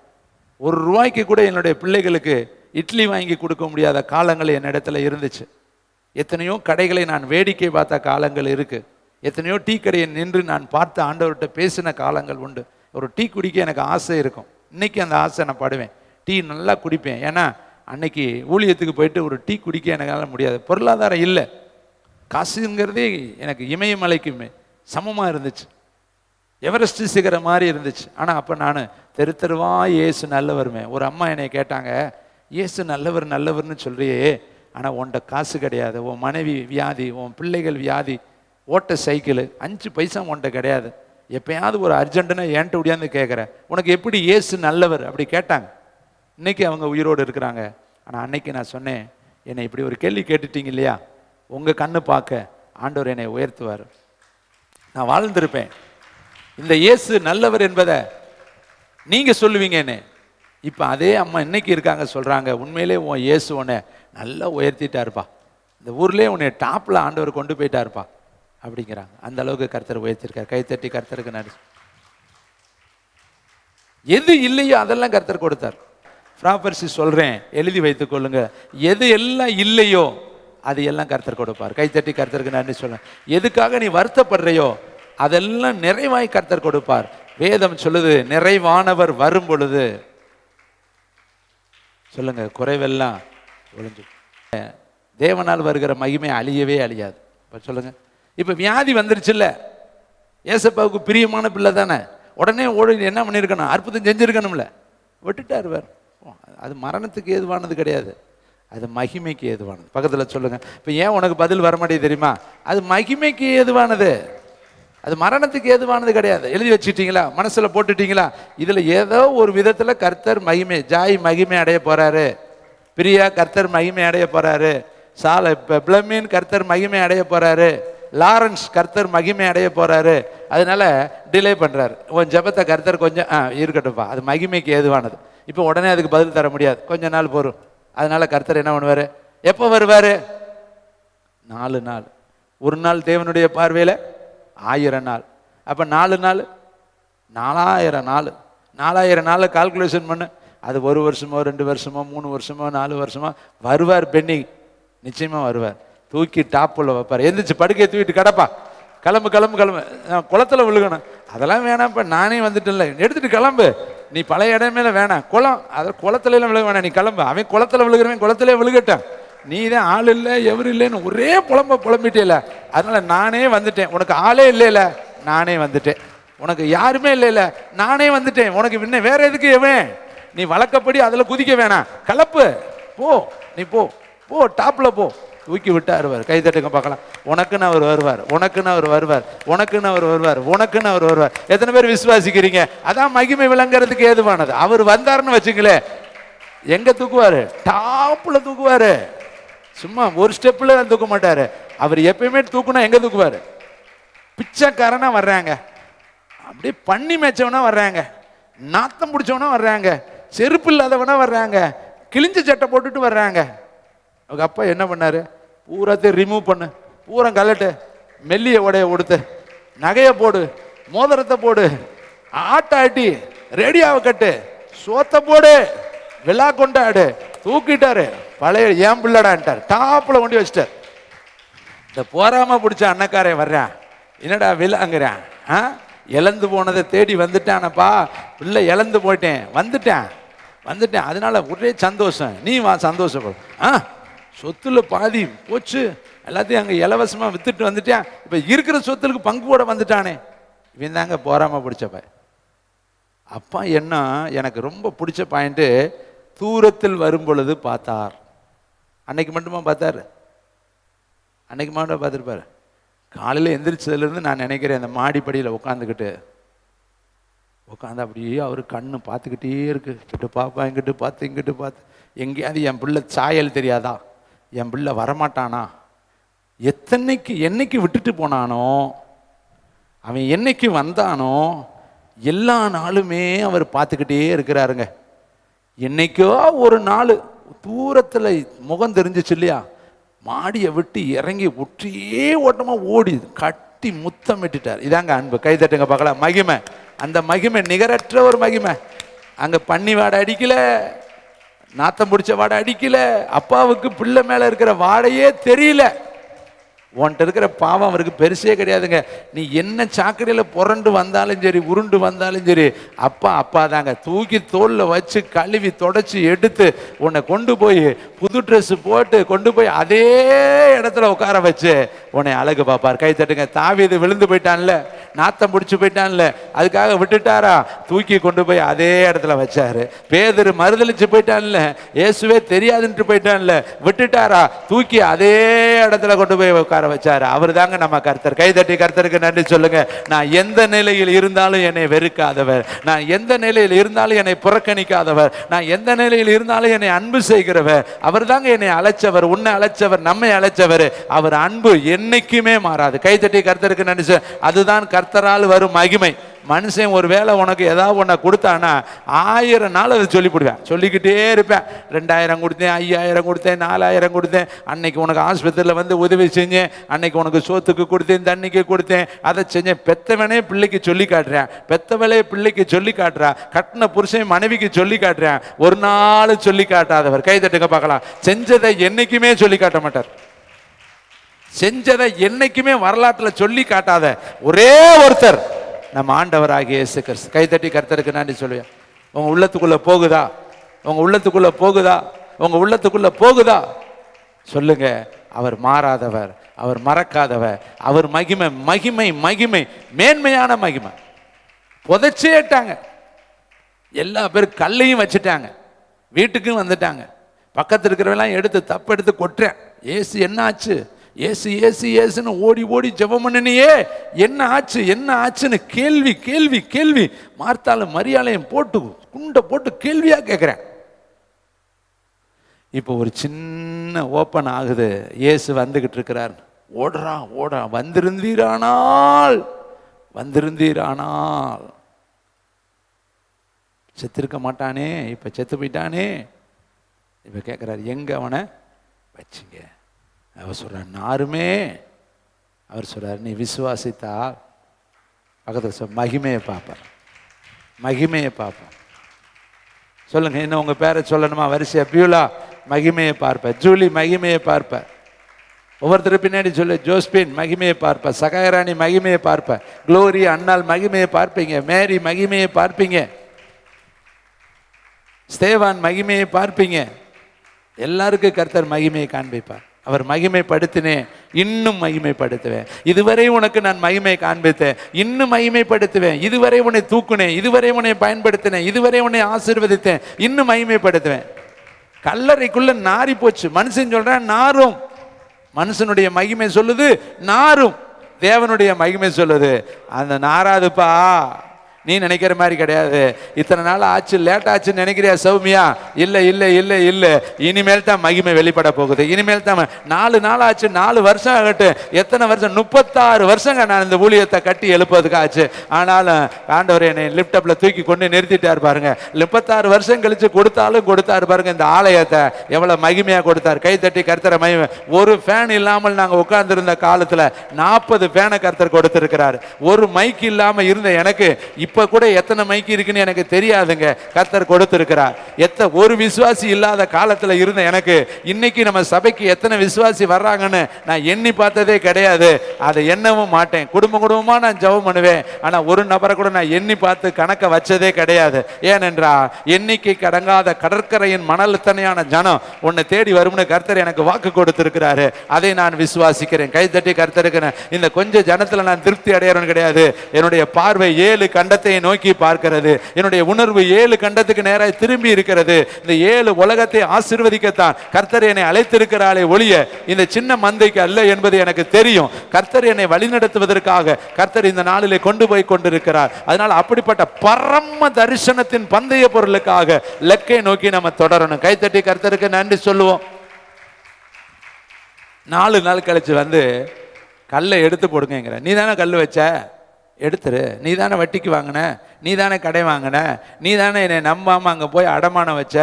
1 ரூபாய்க்கு கூட என்னுடைய பிள்ளைகளுக்கு இட்லி வாங்கி கொடுக்க முடியாத காலங்கள் என்னிடத்துல இருந்துச்சு. எத்தனையோ கடைகளை நான் வேடிக்கை பார்த்த காலங்கள் இருக்குது. எத்தனையோ டீ கடையை நின்று நான் பார்த்து ஆண்டவர்கிட்ட பேசின காலங்கள் உண்டு. ஒரு டீ குடிக்க எனக்கு ஆசை இருக்கும். இன்றைக்கி அந்த ஆசை நான் படுவேன். டீ நல்லா குடிப்பேன். ஏன்னா அன்னைக்கு ஊழியத்துக்கு போயிட்டு ஒரு டீ குடிக்க என்னால் முடியாது, பொருளாதாரம் இல்லை, காசுங்கிறதே எனக்கு இமயமலைக்கு சமமாக இருந்துச்சு, எவரெஸ்ட் சிகர மாதிரி இருந்துச்சு. ஆனால் அப்போ நான் தெரு தெருவா இயேசு நல்லவருமே. ஒரு அம்மா என்னை கேட்டாங்க, இயேசு நல்லவர் நல்லவர்னு சொல்றியே, ஆனால் உன்கிட்ட காசு கிடையாது, உன் மனைவி வியாதி, உன் பிள்ளைகள் வியாதி, ஓட்ட சைக்கிள், 5 பைசா உன்கிட்ட கிடையாது, எப்பயாவது ஒரு அர்ஜென்ட்டுன்னா என்கிட்ட முடியாது கேட்குற, உனக்கு எப்படி இயேசு நல்லவர் அப்படி கேட்டாங்க. இன்னைக்கு அவங்க உயிரோடு இருக்கிறாங்க. ஆனால் அன்னைக்கு நான் சொன்னேன், என்னை இப்படி ஒரு கேள்வி கேட்டுட்டீங்க இல்லையா, உங்கள் கண்ணு பார்க்க ஆண்டவர் என்னை உயர்த்துவார், நான் வாழ்ந்திருப்பேன். இந்த இயேசு நல்லவர் என்பதை நீங்கள் சொல்லுவீங்க என்ன. இப்போ அதே அம்மா இன்னைக்கு இருக்காங்க, சொல்கிறாங்க, உண்மையிலே உன் இயேசு உன்னை நல்லா உயர்த்திட்டாருப்பா, இந்த ஊர்லேயே உன்னை டாப்பில் ஆண்டவர் கொண்டு போயிட்டாருப்பா அப்படிங்கிறாங்க. அந்த அளவுக்கு கர்த்தர் உயர்த்திருக்கார். கைத்தட்டி கர்த்தருக்கு நன்றி. எது இல்லையோ அதெல்லாம் கர்த்தர் கொடுத்தார். ப்ராப்பர்சி சொல்கிறேன், எழுதி வைத்துக் கொள்ளுங்க, எது எல்லாம் இல்லையோ அது எல்லாம் கர்த்தர் கொடுப்பார். கைத்தட்டி கர்த்தருக்கு நன்றி சொல்லுங்க. எதுக்காக நீ வருத்தப்படுறையோ அதெல்லாம் நிறைவாய் கர்த்தர் கொடுப்பார். வேதம் சொல்லுது, நிறைவானவர் வரும் பொழுது சொல்லுங்க குறைவெல்லாம் ஒழிஞ்சு. தேவனால் வருகிற மகிமை அழியவே அழியாது. இப்போ சொல்லுங்க, இப்போ வியாதி வந்துருச்சுல்ல, ஏசப்பாவுக்கு பிரியமான பிள்ளை தானே, உடனே ஓடி என்ன பண்ணியிருக்கணும், அற்புதம் செஞ்சுருக்கணும்ல, விட்டுட்டார். வேறு அது மரணத்துக்கு ஏதுவானது கிடையாது, அது மகிமைக்கு ஏதுவானது. பக்கத்தில் சொல்லுங்க, இப்போ ஏன் உனக்கு பதில் வரமாட்டேங்குது தெரியுமா, அது மகிமைக்கு ஏதுவானது, அது மரணத்துக்கு ஏதுவானது கிடையாது. எழுதி வச்சுட்டீங்களா, மனசில் போட்டுட்டீங்களா, இதில் ஏதோ ஒரு விதத்தில் கர்த்தர் மகிமை, ஜாய் மகிமை அடைய போகிறாரு, பிரியா கர்த்தர் மகிமை அடைய போகிறாரு, பிளமீன் கர்த்தர் மகிமை அடைய போகிறாரு, லாரன்ஸ் கர்த்தர் மகிமை அடைய போகிறாரு, அதனால டிலே பண்ணுறாரு. உன் ஜெபத்தை கர்த்தர் கொஞ்சம் இருக்கட்டும்ப்பா, அது மகிமைக்கு ஏதுவானது. இப்போ உடனே அதுக்கு பதில் தர முடியாது, கொஞ்ச நாள் போகும். அதனால கர்த்தர் என்ன பண்ணுவார், எப்போ வருவார், 4 நாள். ஒரு நாள் தேவனுடைய பார்வையில் 1000 நாள். அப்போ 4 நாள் 4000 நாள். 4000 நாள் கால்குலேஷன் பண்ணு, அது 1 வருஷமோ 2 வருஷமோ 3 வருஷமோ 4 வருஷமோ வருவார். பெண்ணி நிச்சயமாக வருவார், தூக்கி டாப்பில் வைப்பார், எந்திரிச்சு படுக்கையை தூக்கிட்டு கிடப்பா, கிளம்பு கிளம்பு கிளம்பு, குளத்தில் விழுகணும், அதெல்லாம் வேணாம், இப்போ நானே வந்துட்டேன்ல, எடுத்துகிட்டு கிளம்பு, நீ பழைய இடமேல வேணாம், குளம், அதை குளத்துலாம் விழுக வேணாம், நீ கிளம்பு, அவன் குளத்தில் விழுகிறவன் குளத்திலே விழுகட்டான், நீ தான் ஆள் இல்லை எவரு இல்லைன்னு ஒரே புலம்பிட்டேல, அதனால நானே வந்துட்டேன், உனக்கு ஆளே இல்லைல்ல நானே வந்துட்டேன், உனக்கு யாருமே இல்லைல்ல நானே வந்துட்டேன், உனக்கு இன்னும் வேற எதுக்கு எவன், நீ வழக்கப்படி அதில் குதிக்க வேணாம், கலப்பு போ, நீ போ போ, டாப்பில் போ, தூக்கி விட்டாருவார். கை தட்டுங்க பார்க்கலாம். உனக்குன்னு அவர் வருவார், உனக்குன்னு அவர் வருவார், உனக்குன்னு அவர் வருவார், உனக்குன்னு அவர் வருவார். எத்தனை பேர் விசுவாசிக்கிறீங்க? அதான் மகிமை விளங்குறதுக்கு ஏதுவானது. அவர் வந்தாருன்னு வச்சுங்களே, எங்க தூக்குவாரு, டாப்ல தூக்குவாரு, சும்மா ஒரு ஸ்டெப்ல தூக்க மாட்டாரு. அவர் எப்பயுமே தூக்குனா எங்க தூக்குவாரு, பிச்சைக்காரனா வர்றாங்க, அப்படியே பண்ணி மேய்ச்சவனா வர்றாங்க, நாத்தம் பிடிச்சவனா வர்றாங்க, செருப்பு இல்லாதவனா வர்றாங்க, கிழிஞ்ச சட்டை போட்டுட்டு வர்றாங்க. அவங்க அப்பா என்ன பண்ணாரு, பூராத்தையும் ரிமூவ் பண்ணு, பூரா கலட்டு, மெல்லிய உடைய உடுத்து, நகையை போடு, மோதிரத்தை போடு, ஆட்டாட்டி ரெடியாவை கட்டு, சோத்தை போடு, விழா கொண்டாடு, தூக்கிட்டாரு. பழைய ஏன் பிள்ளடான்ட்டார், டாப்ல கொண்டு வச்சிட்டார். இந்த போராம பிடிச்ச அண்ணக்காரன் வர்றான், என்னடா விழாங்கிறான், இழந்து போனதை தேடி வந்துட்டானப்பா, பிள்ளை இழந்து போயிட்டேன், வந்துட்டேன், அதனால ஒரே சந்தோஷம், நீ வா சந்தோஷப்படும், சொத்துல பாதி போச்சு, எல்லாத்தையும் அங்கே இலவசமா வித்துட்டு வந்துட்டான், இப்ப இருக்கிற சொத்துக்கு பங்கு போட வந்துட்டானே, இவன் தாங்க போராம பிடிச்சப்ப. அப்பா என்ன எனக்கு ரொம்ப பிடிச்ச பாயிண்ட், தூரத்தில் வரும் பொழுது பார்த்தார். அன்னைக்கு மட்டுமா பார்த்தாரு, அன்னைக்கு மட்டும் பார்த்துருப்பாரு. காலையில் எந்திரிச்சதுலேருந்து நான் நினைக்கிறேன், அந்த மாடிப்படியில் உட்காந்து அப்படியே அவர் கண்ணு பார்த்துக்கிட்டே இருக்கு, இங்கிட்டு பார்ப்பா, இங்கிட்டு பார்த்து இங்கிட்டு பார்த்து, எங்கேயாவது என் பிள்ளை சாயல் தெரியாதா, என் பிள்ளை வரமாட்டானா, என்னைக்கு விட்டுட்டு போனானோ, அவன் என்னைக்கு வந்தானோ, எல்லா நாளுமே அவர் பார்த்துக்கிட்டே இருக்கிறாருங்க. என்னைக்கோ ஒரு நாள் தூரத்தில் முகம் தெரிஞ்சிச்சு இல்லையா, மாடியை விட்டு இறங்கி ஒற்றியே ஓட்டமாக ஓடி கட்டி முத்தமிட்டுட்டார். இதாங்க அன்பு. கை தட்டுங்க பார்க்கலாம். மகிமை, அந்த மகிமை நிகரற்ற ஒரு மகிமை. அங்கே பண்ணி வாடை அடிக்கல, நாத்தம் பிடிச்ச வாடை அடிக்கல, அப்பாவுக்கு பிள்ளை மேலே இருக்கிற வாடையே தெரியல. உன்கிட்ட இருக்கிற பாவம் அவருக்கு பெருசே கிடையாதுங்க. நீ என்ன சாக்கடையில் புரண்டு வந்தாலும் சரி, உருண்டு வந்தாலும் சரி, அப்பா தாங்க தூக்கி தோளில் வச்சு கழுவி தொடச்சி எடுத்து உன்னை கொண்டு போய் புது ட்ரெஸ் போட்டு கொண்டு போய் அதே இடத்துல உட்கார வச்சு உன்னை அழகு பார்ப்பார். கை தட்டுங்க. தாவீது விழுந்து போயிட்டான்ல, நாத்தம் பிடிச்சி போயிட்டான்ல, அதுக்காக விட்டுட்டாரா? தூக்கி கொண்டு போய் அதே இடத்துல வச்சாரு. பேதுரு மறுதளிச்சு போயிட்டான்ல, இயேசுவே தெரியாதுன்ட்டு போயிட்டான்ல, விட்டுட்டாரா? தூக்கி அதே இடத்துல கொண்டு போய் உட்கார வச்சாரு. அவர் தாங்க நம்ம கர்த்தர். கைதட்டி கர்த்தருக்கு நன்றி சொல்லுங்க. நான் எந்த நிலையில் இருந்தாலும் என்னை வெறுக்காதவர், நான் எந்த நிலையில் இருந்தாலும் என்னை புறக்கணிக்காதவர், நான் எந்த நிலையில் இருந்தாலும் என்னை அன்பு செய்கிறவர், அவர் தாங்க என்னை அழைச்சவர், உன்னை அழைச்சவர், நம்மை அழைச்சவர். அவர் அன்பு என்னைக்குமே மாறாது. கைதட்டி கர்த்தருக்கு நன்றி. அதுதான் கர்த்தரால் வரும் மகிமை. மனுஷன் ஒரு வேளை உனக்கு ஏதாவது ஒன்றை கொடுத்தானா 1000 நாள் அதை சொல்லிவிடுவேன், சொல்லிக்கிட்டே இருப்பேன். 2000 கொடுத்தேன், 5000 கொடுத்தேன், 4000 கொடுத்தேன், அன்னைக்கு உனக்கு ஆஸ்பத்திரியில் வந்து உதவி செஞ்சேன், அன்னைக்கு உனக்கு சோத்துக்கு கொடுத்தேன், தண்ணிக்கு கொடுத்தேன், அதை செஞ்சேன். பெத்தவனே பிள்ளைக்கு சொல்லி காட்டுறேன், பெத்தவளே பிள்ளைக்கு சொல்லி காட்டுறா, கட்டின புருஷன் மனைவிக்கு சொல்லி காட்டுறேன். ஒரு நாள் சொல்லி காட்டாதவர். கை தட்டுங்க பார்க்கலாம். செஞ்சதை என்னைக்குமே சொல்லி காட்ட மாட்டார். செஞ்சதை என்னைக்குமே வரலாற்றில் சொல்லி காட்டாத ஒரே ஒருத்தர் நம்ம ஆண்டவராகிய இயேசு கிறிஸ்து. கைதட்டி கர்த்தருக்கு நன்றி சொல்லுவேன். உங்க உள்ளத்துக்குள்ள போகுதா? உங்க உள்ளத்துக்குள்ள போகுதா? உங்க உள்ளத்துக்குள்ள போகுதா? சொல்லுங்க. அவர் மாறாதவர், அவர் மறக்காதவர், அவர் மகிமை மகிமை மகிமை மேன்மையான மகிமை. புதைச்சேட்டாங்க, எல்லா பேரும் கல்லையும் வச்சுட்டாங்க, வீட்டுக்கும் வந்துட்டாங்க. பக்கத்தில் இருக்கிறவெல்லாம் எடுத்து தப்பு எடுத்து கொட்டுறேன். ஏசு என்ன ஆச்சு? ஏசு ஏசு ஏசுன்னு ஓடி ஓடி ஜெபம் பண்ணினியே, என்ன ஆச்சு என்ன ஆச்சுன்னு கேள்வி கேள்வி கேள்வி. மார்த்தாலும் மரியாதையும் போட்டு குண்டை போட்டு கேள்வியா கேட்குறேன். இப்போ ஒரு சின்ன ஓப்பன் ஆகுது. இயேசு வந்துகிட்டு இருக்கிறார். ஓடுறா வந்திருந்தீரானால் செத்திருக்க மாட்டானே, இப்ப செத்து போயிட்டானே. இப்ப கேட்கிறார், எங்க அவனை வச்சிங்க? அவர் சொல்றார், நாருமே. அவர் சொல்றார், நீ விசுவாசித்தா பக்கத்தில் மகிமையை பார்ப்பார், மகிமையை பார்ப்பார். சொல்லுங்க, இன்னும் உங்க பேரை சொல்லணுமா? வரிசையா. பியூலா மகிமையை பார்ப்ப, ஜூலி மகிமையை பார்ப்ப, ஒவ்வொருத்தர் பின்னாடி சொல்லு. ஜோஸ்பின் மகிமையை பார்ப்ப, சகாயராணி மகிமையை பார்ப்ப, குளோரி அண்ணால் மகிமையை பார்ப்பீங்க, மேரி மகிமையை பார்ப்பீங்க, ஸ்தேவான் மகிமையை பார்ப்பீங்க. எல்லாருக்கும் கர்த்தர் மகிமையை காண்பிப்பார். அவர் மகிமைப்படுத்தினேன், இன்னும் மகிமைப்படுத்துவேன். இதுவரை உனக்கு நான் மகிமை காண்பித்தேன், இன்னும் மகிமைப்படுத்துவேன். இதுவரை உன்னை தூக்குனேன், இதுவரை உன்னை பயன்படுத்தினேன், இதுவரை உன்னை ஆசீர்வதித்தேன், இன்னும் மகிமைப்படுத்துவேன். கல்லறைக்குள்ள நாரி போச்சு. மனுஷன் சொல்றான் நாரும். மனுஷனுடைய மகிமை சொல்லுது நாரும், தேவனுடைய மகிமை சொல்லுது அந்த நாராதுப்பா. நீ நினைக்கிற மாதிரி கிடையாது. இத்தனை நாள் ஆச்சு, லேட் ஆச்சுன்னு நினைக்கிறியா சௌமியா? இல்லை இல்லை இல்லை இல்லை, இனிமேல் தான் மகிமை வெளிப்பட போகுது. இனிமேல் தான். 4 நாள் ஆச்சு, 4 வருஷம் ஆகட்டும். எத்தனை வருஷம்? 36 வருஷங்க நான் இந்த ஊழியத்தை கட்டி எழுப்பதுக்கு ஆச்சு. ஆனாலும் ஆண்டவர் என்னை லிப்டப்ல தூக்கி கொண்டு நிறுத்திட்டார் பாருங்க. 36 வருஷம் கழிச்சு கொடுத்தாரு பாருங்க இந்த ஆலயத்தை. எவ்வளவு மகிமையா கொடுத்தார். கை தட்டி கர்த்தரை மகிமை. ஒரு ஃபேன் இல்லாமல் நாங்கள் உட்கார்ந்துருந்த காலத்துல 40 ஃபேனை கர்த்தர் கொடுத்திருக்கிறார். ஒரு மைக் இல்லாம இருந்த எனக்கு இப்ப கூட எத்தனை மைக்கு இருக்குன்னு எனக்கு தெரியாதுங்க, கர்த்தர் கொடுத்திருக்கிறார். ஒரு விசுவாசி இல்லாத காலத்துல இருந்த எனக்கு இன்னைக்கு நம்ம சபைக்கு எத்தனை விசுவாசி வர்றாங்கன்னு நான் எண்ணி பார்த்ததே கிடையாது. அதை எண்ணவும் மாட்டேன். குடும்பமா நான் ஜெபம் பண்ணுவேன். ஆனா ஒரு நபரை கூட நான் எண்ணி பார்த்து கணக்க வச்சதே கிடையாது. ஏனென்றா எண்ணிக்கை கடங்காத கடற்கரையின் மணல்தனையான ஜனம் உன்னை தேடி வரும்னு கர்த்தர் எனக்கு வாக்கு கொடுத்திருக்கிறாரு. அதை நான் விசுவாசிக்கிறேன். கைதட்டி கர்த்தருக்கு. இந்த கொஞ்சம் ஜனத்துல நான் திருப்தி அடையறவன் கிடையாது. என்னுடைய பார்வை 7 கண்டத்தை நோக்கி பார்க்கிறது. என்னுடைய உணர்வு 7 கண்டத்துக்கு நேராக திரும்பி இருக்கிறது. இந்த 7 உலகத்தை ஆசீர்வதிக்கத்தான் கர்த்தர் என்னை அழைத்திருக்கிறாரே ஒழிய இந்த சின்ன மந்தைக்கு அல்ல என்பது எனக்கு தெரியும். கர்த்தர் என்னை வழிநடத்துவதற்காக கர்த்தர் இந்த நாளிலே கொண்டு போய் கொண்டிருக்கிறார். அதனால அப்படிப்பட்ட பரம தரிசனத்தின் பந்தய பொருளுக்காக லக்கை நோக்கி நம்ம தொடரணும். கைத்தட்டி கர்த்தருக்கு நன்றி சொல்லுவோம். 4 நாள் கழிச்சு வந்து கல்லை எடுத்து போடுங்கிற. நீ தானே கல் வச்ச, எடுத்துரு. நீ தானே வட்டிக்கு வாங்கின, நீ தானே கடை வாங்கின, நீ தானே என்னை நம்பாமல் அங்கே போய் அடமானம் வச்ச,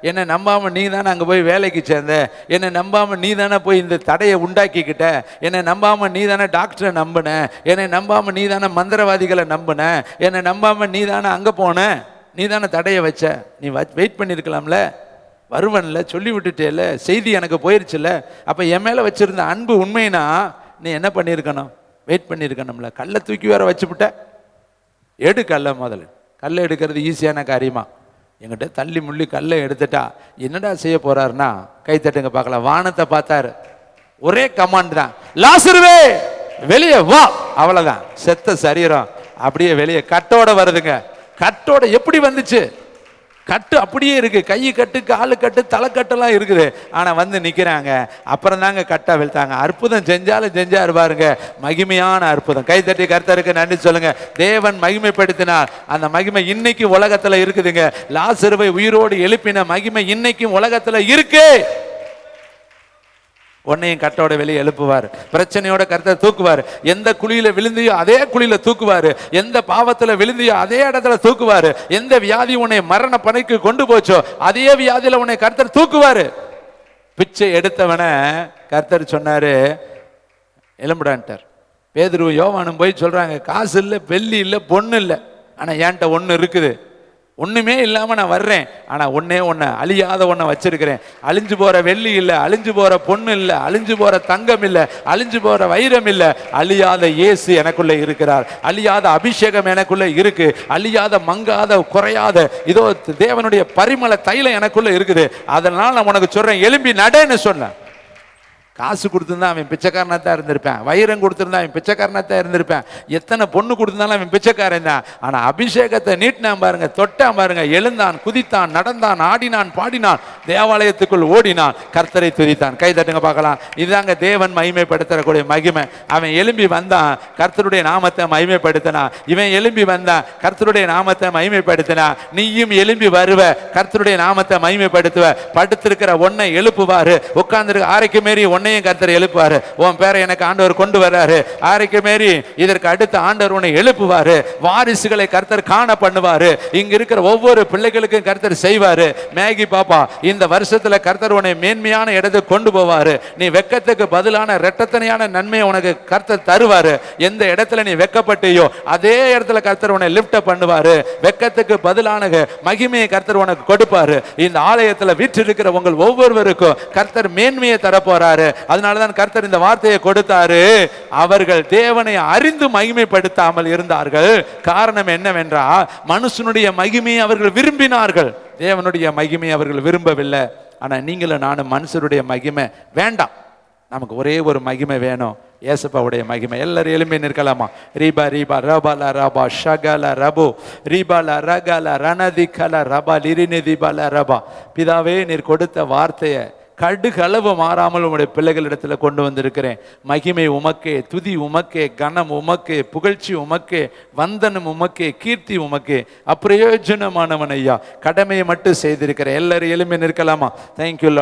என்னை நம்பாமல் நீ தானே அங்கே போய் வேலைக்கு சேர்ந்த, என்னை நம்பாமல் நீ தானே போய் இந்த தடையை உண்டாக்கிக்கிட்ட, என்னை நம்பாமல் நீ தானே டாக்டரை நம்பின, என்னை நம்பாமல் நீ தானே மந்திரவாதிகளை நம்பின, என்னை நம்பாமல் நீ தானே அங்கே போன, நீ தானே தடையை வச்ச. நீ வெயிட் பண்ணியிருக்கலாம்ல, வருவன்ல, சொல்லி விட்டுட்டேல, செய்தி எனக்கு போயிருச்சுல. அப்போ என் மேலே வச்சிருந்த அன்பு உண்மைனா நீ என்ன பண்ணியிருக்கணும்? வெயிட் பண்ணியிருக்கணும்ல. கல்லை தூக்கி வேற வச்சுவிட்ட. எடு கல்லை முதல்ல. கல்லை எடுக்கிறது ஈஸியான காரியமா? எங்கிட்ட தள்ளி முள்ளி கல்லை எடுத்துட்டா என்னடா செய்ய போறாருன்னா, கை தட்டுங்க பார்க்கலாம். வானத்தை பார்த்தாரு, ஒரே கமாண்ட் தான், லாசருவே வெளியே வா. அவ்வளவுதான். செத்த சரீரம் அப்படியே வெளியே கட்டோட வருதுங்க. கட்டோட எப்படி வந்துச்சு? கட்டு அப்படியே இருக்கு. கை கட்டு, காலு கட்டு, தலைக்கட்டெல்லாம் இருக்குது. ஆனா வந்து நிக்கிறாங்க. அப்புறம் தாங்க கட்டா வெளுத்தாங்க. அற்புதம் செஞ்சாலும் செஞ்சாரு பாருங்க, மகிமையான அற்புதம். கை தட்டி கர்த்தருக்கு நன்றி சொல்லுங்க. தேவன் மகிமைப்படுத்தினார். அந்த மகிமை இன்னைக்கு உலகத்துல இருக்குதுங்க. லாசருவை உயிரோடு எழுப்பின மகிமை இன்னைக்கும் உலகத்துல இருக்கு. உன்னையும் கட்டோட வெளியே எழுப்புவார். பிரச்சனையோட கர்த்தர் தூக்குவார். எந்த குழியில விழுந்தியோ அதே குழியில தூக்குவாரு. எந்த பாவத்துல விழுந்தியோ அதே இடத்துல தூக்குவாரு. எந்த வியாதி உன்னை மரண பணிக்கு கொண்டு போச்சோ அதே வியாதியில உன்னை கர்த்தர் தூக்குவாரு. பிச்சை எடுத்தவன கர்த்தர் சொன்னாரு, எலும்புடான்ட்டார். பேதுரு யோவானும் போய் சொல்றாங்க, காசு இல்லை, வெள்ளி இல்லை, பொண்ணு இல்லை, ஆனா என்கிட்ட ஒண்ணு இருக்குது. ஒண்ணுமே இல்லாம நான் வர்றேன், ஆனா ஒன்னே ஒண்ணு, அழியாத ஒண்ண வச்சிருக்கிறேன். அழிஞ்சு போற வெள்ளி இல்ல, அழிஞ்சு போற பொண்ணு இல்ல, அழிஞ்சு போற தங்கம் இல்ல, அழிஞ்சு போற வைரம் இல்ல, அழியாத இயேசு எனக்குள்ள இருக்கிறார். அழியாத அபிஷேகம் எனக்குள்ள இருக்கு. அழியாத, மங்காத, குறையாத இதோ தேவனுடைய பரிமள தைலம் எனக்குள்ள இருக்குது. அதனால நான் உனக்கு சொல்றேன், எழும்பி நடன்னு சொன்னேன். காசு கொடுத்துருந்தா அவன் பிச்சைக்காரனாத்தான் இருந்திருப்பேன். வைரம் கொடுத்துருந்தா அவன் பிச்சைக்காரனாத்தான் இருந்திருப்பேன். எத்தனை பொண்ணு கொடுத்திருந்தாலும் அவன் பிச்சைக்காரன் தான். ஆனா அபிஷேகத்தை நீட்டினான் பாருங்க, தொட்டான் பாருங்க, எழுந்தான், குதித்தான், நடந்தான், ஆடினான், பாடினான், தேவாலயத்துக்குள் ஓடினான், கர்த்தரை துதித்தான். கை தட்டுங்க பார்க்கலாம். இதுதாங்க தேவன் மகிமைப்படுத்தக்கூடிய மகிமை. அவன் எழும்பி வந்தான், கர்த்தருடைய நாமத்தை மகிமைப்படுத்தினான். இவன் எழும்பி வந்தான், கர்த்தருடைய நாமத்தை மகிமைப்படுத்தினான். நீயும் எழும்பி வருவ, கர்த்தருடைய நாமத்தை மகிமைப்படுத்துவ. படுத்திருக்கிற ஒன்னை எழுப்புவாரு. உட்கார்ந்து ஆரைக்கு மேரி உன்னையும் கர்த்தர் எழுப்புவாரு. உன் பேரை எனக்கு ஆண்டவர் கொண்டு வர்றாரு. ஆரைக்கு மேரி இதற்கு அடுத்த ஆண்டவர் உன்னை எழுப்புவாரு. வாரிசுகளை கர்த்தர் காண பண்ணுவாரு. இங்க இருக்கிற ஒவ்வொரு பிள்ளைகளுக்கும் கர்த்தர் செய்வாரு. மேகி பாப்பா, இந்த வருஷத்துல கர்த்தர் உன்னை மேன்மையான இடத்துக்கு கொண்டு போவாரு. நீ வெக்கத்துக்கு பதிலான இரட்டத்தனையான நன்மையை உனக்கு கர்த்தர் தருவாரு. எந்த இடத்துல நீ வெக்கப்பட்டியோ அதே இடத்துல கர்த்தர் உன்னை லிப்ட் பண்ணுவாரு. வெக்கத்துக்கு பதிலான மகிமையை கர்த்தர் உனக்கு கொடுப்பாரு. இந்த ஆலயத்துல வீற்றிருக்கிற உங்கள் ஒவ்வொருவருக்கும் கர்த்தர் மேன்மையை தரப்போறாரு. அதனாலதான் கர்த்தர் இந்த வார்த்தையை கொடுத்தாரு. அவர்கள் தேவனை அறிந்து மகிமைப்படுத்தாமல் இருந்தார்கள். காரணம் என்னவென்றால், மனுஷனுடைய மகிமையை அவர்கள் விரும்பினார்கள், தேவனுடைய மகிமையை அவர்கள் விரும்பவில்லை. ஆனா நீங்களும் நானும் மனுஷருடைய மகிமை வேண்டாம், நமக்கு ஒரே ஒரு மகிமை வேணும், ஏசப்பாவுடைய மகிமை. எல்லாரும் எலும்பி நிற்கலாமா? ரீபா ரீபா ரபால ரபா ஷகல ரபு ரீபால ரகல ரணதிகல ரபா லிரிநிதிபால ரபா. பிதாவே, நீர் கொடுத்த வார்த்தையை கடுகளவு மாறாமல் உங்களுடைய பிள்ளைகளிடத்துல கொண்டு வந்திருக்கிறேன். மகிமை உமக்கே, துதி உமக்கே, கனம் உமக்கே, புகழ்ச்சி உமக்கே, வந்தனம் உமக்கே, கீர்த்தி உமக்கே. அப்பிரயோஜனமானவன் ஐயா, கடமையை மட்டும் செய்திருக்கிறேன். எல்லாரும் எலும்பி நிற்கலாமா? தேங்க்யூ.